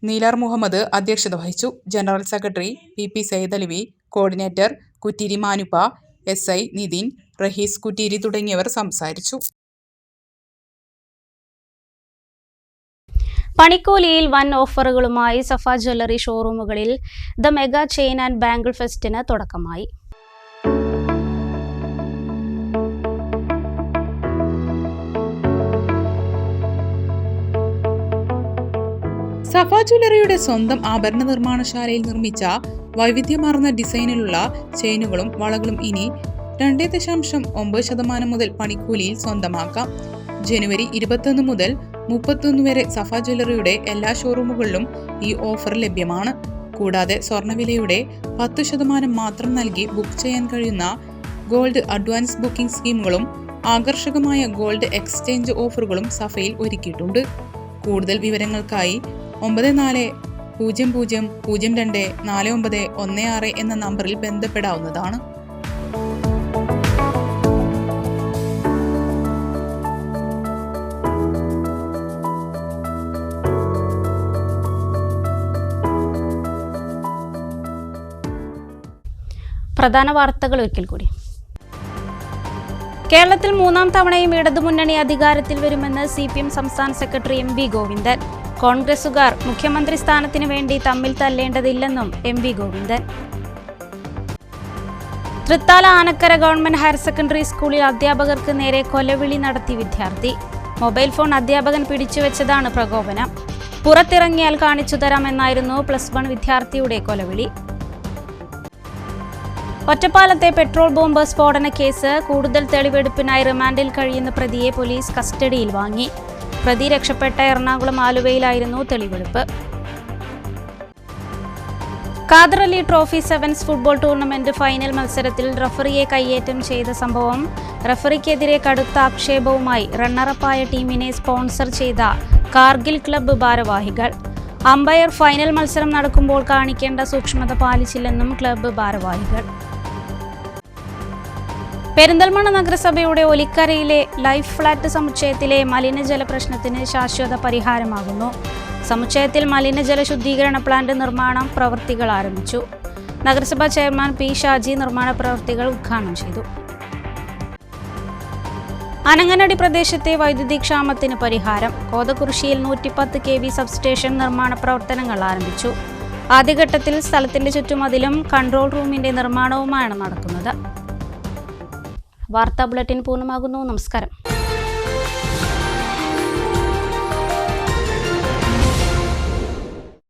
Neelar Muhammad അധ്യക്ഷത വഹിച്ചു. General secretary PP Saidalavi, coordinator Kuttiri Manuppa, SI Nithin, Rahees Kuttiri തുടങ്ങിയവർ സംസാരിച്ചു. പണിക്കൂലിയിൽ വൻ ഓഫറുകളുമായി സഫ ജ്വല്ലറി ഷോറൂമുകളിൽ the mega chain and bangle ഫെസ്റ്റിന് തുടക്കമായി. സഫ ജ്വല്ലറിയുടെ സ്വന്തം ആഭരണ നിർമ്മാണശാലയിൽ നിർമ്മിച്ച വൈവിധ്യമാർന്ന ഡിസൈനിലുള്ള ചെയിനുകളും വളകളും ഇനി 2.9% മുതൽ പണിക്കൂലിയിൽ സ്വന്തമാക്കാം. ജനുവരി 21 മുതൽ 31 വരെ സഫ ജ്വല്ലറിയുടെ എല്ലാ ഷോറൂമുകളിലും ഈ ഓഫർ ലഭ്യമാണ്. കൂടാതെ സ്വർണ്ണവിലയുടെ 10% മാത്രം നൽകി ബുക്ക് ചെയ്യാൻ കഴിയുന്ന ഗോൾഡ് അഡ്വാൻസ് ബുക്കിംഗ് സ്കീമുകളും ആകർഷകമായ ഗോൾഡ് എക്സ്ചേഞ്ച് ഓഫറുകളും സഫയിൽ ഒരുക്കിയിട്ടുണ്ട്. കൂടുതൽ വിവരങ്ങൾക്കായി 9400024916 എന്ന നമ്പറിൽ ബന്ധപ്പെടാവുന്നതാണ്. പ്രധാന വാർത്തകൾ ഒരിക്കൽ കൂടി. കേരളത്തിൽ 3ാം തവണയും ഇടതുമുന്നണി അധികാരത്തിൽ വരുമെന്ന് CPM സംസ്ഥാന സെക്രട്ടറി MV ഗോവിന്ദൻ. കോൺഗ്രസുകാർ മുഖ്യമന്ത്രി സ്ഥാനത്തിനു വേണ്ടി തമ്മിൽ തല്ലേണ്ടതില്ലെന്നും MV Govindan. Thrithala Anakkara government higher secondary സ്കൂളിൽ അധ്യാപകർക്ക് നേരെ കൊലവിളി നടത്തി വിദ്യാർത്ഥി. മൊബൈൽ ഫോൺ അധ്യാപകൻ പിടിച്ചുവെച്ചതാണ് പ്രകോപനം. പുറത്തിറങ്ങിയാൽ കാണിച്ചു തരാമെന്നായിരുന്നു +1 വിദ്യാർത്ഥിയുടെ കൊലവിളി. ഒറ്റപ്പാലത്തെ പെട്രോൾ ബോംബ് സ്ഫോടന കേസ് കൂടുതൽ തെളിവെടുപ്പിനായി റിമാൻഡിൽ കഴിയുന്ന പ്രതിയെ പോലീസ് കസ്റ്റഡിയിൽ വാങ്ങി. പ്രതി രക്ഷപ്പെട്ട എറണാകുളം ആലുവയിലായിരുന്നു തെളിവെടുപ്പ്. Khader Ali trophy sevens football tournament final മത്സരത്തിൽ റഫറിയെ കയ്യേറ്റം ചെയ്ത സംഭവം റഫറിക്കെതിരെ കടുത്ത ആക്ഷേപവുമായി റണ്ണറപ്പായ ടീമിനെ സ്പോൺസർ ചെയ്ത കാർഗിൽ ക്ലബ്ബ് ഭാരവാഹികൾ. അമ്പയർ ഫൈനൽ മത്സരം നടക്കുമ്പോൾ കാണിക്കേണ്ട സൂക്ഷ്മത പാലിച്ചില്ലെന്നും ക്ലബ്ബ് ഭാരവാഹികൾ. പെരിന്തൽമണ്ണ നഗരസഭയുടെ ഒലിക്കരയിലെ ലൈഫ് ഫ്ലാറ്റ് സമുച്ചയത്തിലെ മലിനജല പ്രശ്നത്തിന് ശാശ്വത പരിഹാരമാകുന്നു. സമുച്ചയത്തിൽ മലിനജല ശുദ്ധീകരണ പ്ലാന്റ് നിർമ്മാണം പ്രവൃത്തികൾ ആരംഭിച്ചു. നഗരസഭാ ചെയർമാൻ പി ഷാജി നിർമ്മാണ പ്രവൃത്തികൾ ഉദ്ഘാടനം ചെയ്തു. അനങ്ങനടി പ്രദേശത്തെ വൈദ്യുതി ക്ഷാമത്തിന് പരിഹാരം. കോതകുറിശ്ശിയിൽ 110 kV സബ്സ്റ്റേഷൻ നിർമ്മാണ പ്രവർത്തനങ്ങൾ ആരംഭിച്ചു. ആദ്യഘട്ടത്തിൽ സ്ഥലത്തിന്റെ ചുറ്റുമതിലും കൺട്രോൾ റൂമിന്റെ നിർമ്മാണവുമാണ് നടക്കുന്നത്. വാർത്താ ബുള്ളറ്റിൻ പൂർണ്ണമാകുന്നു. നമസ്കാരം.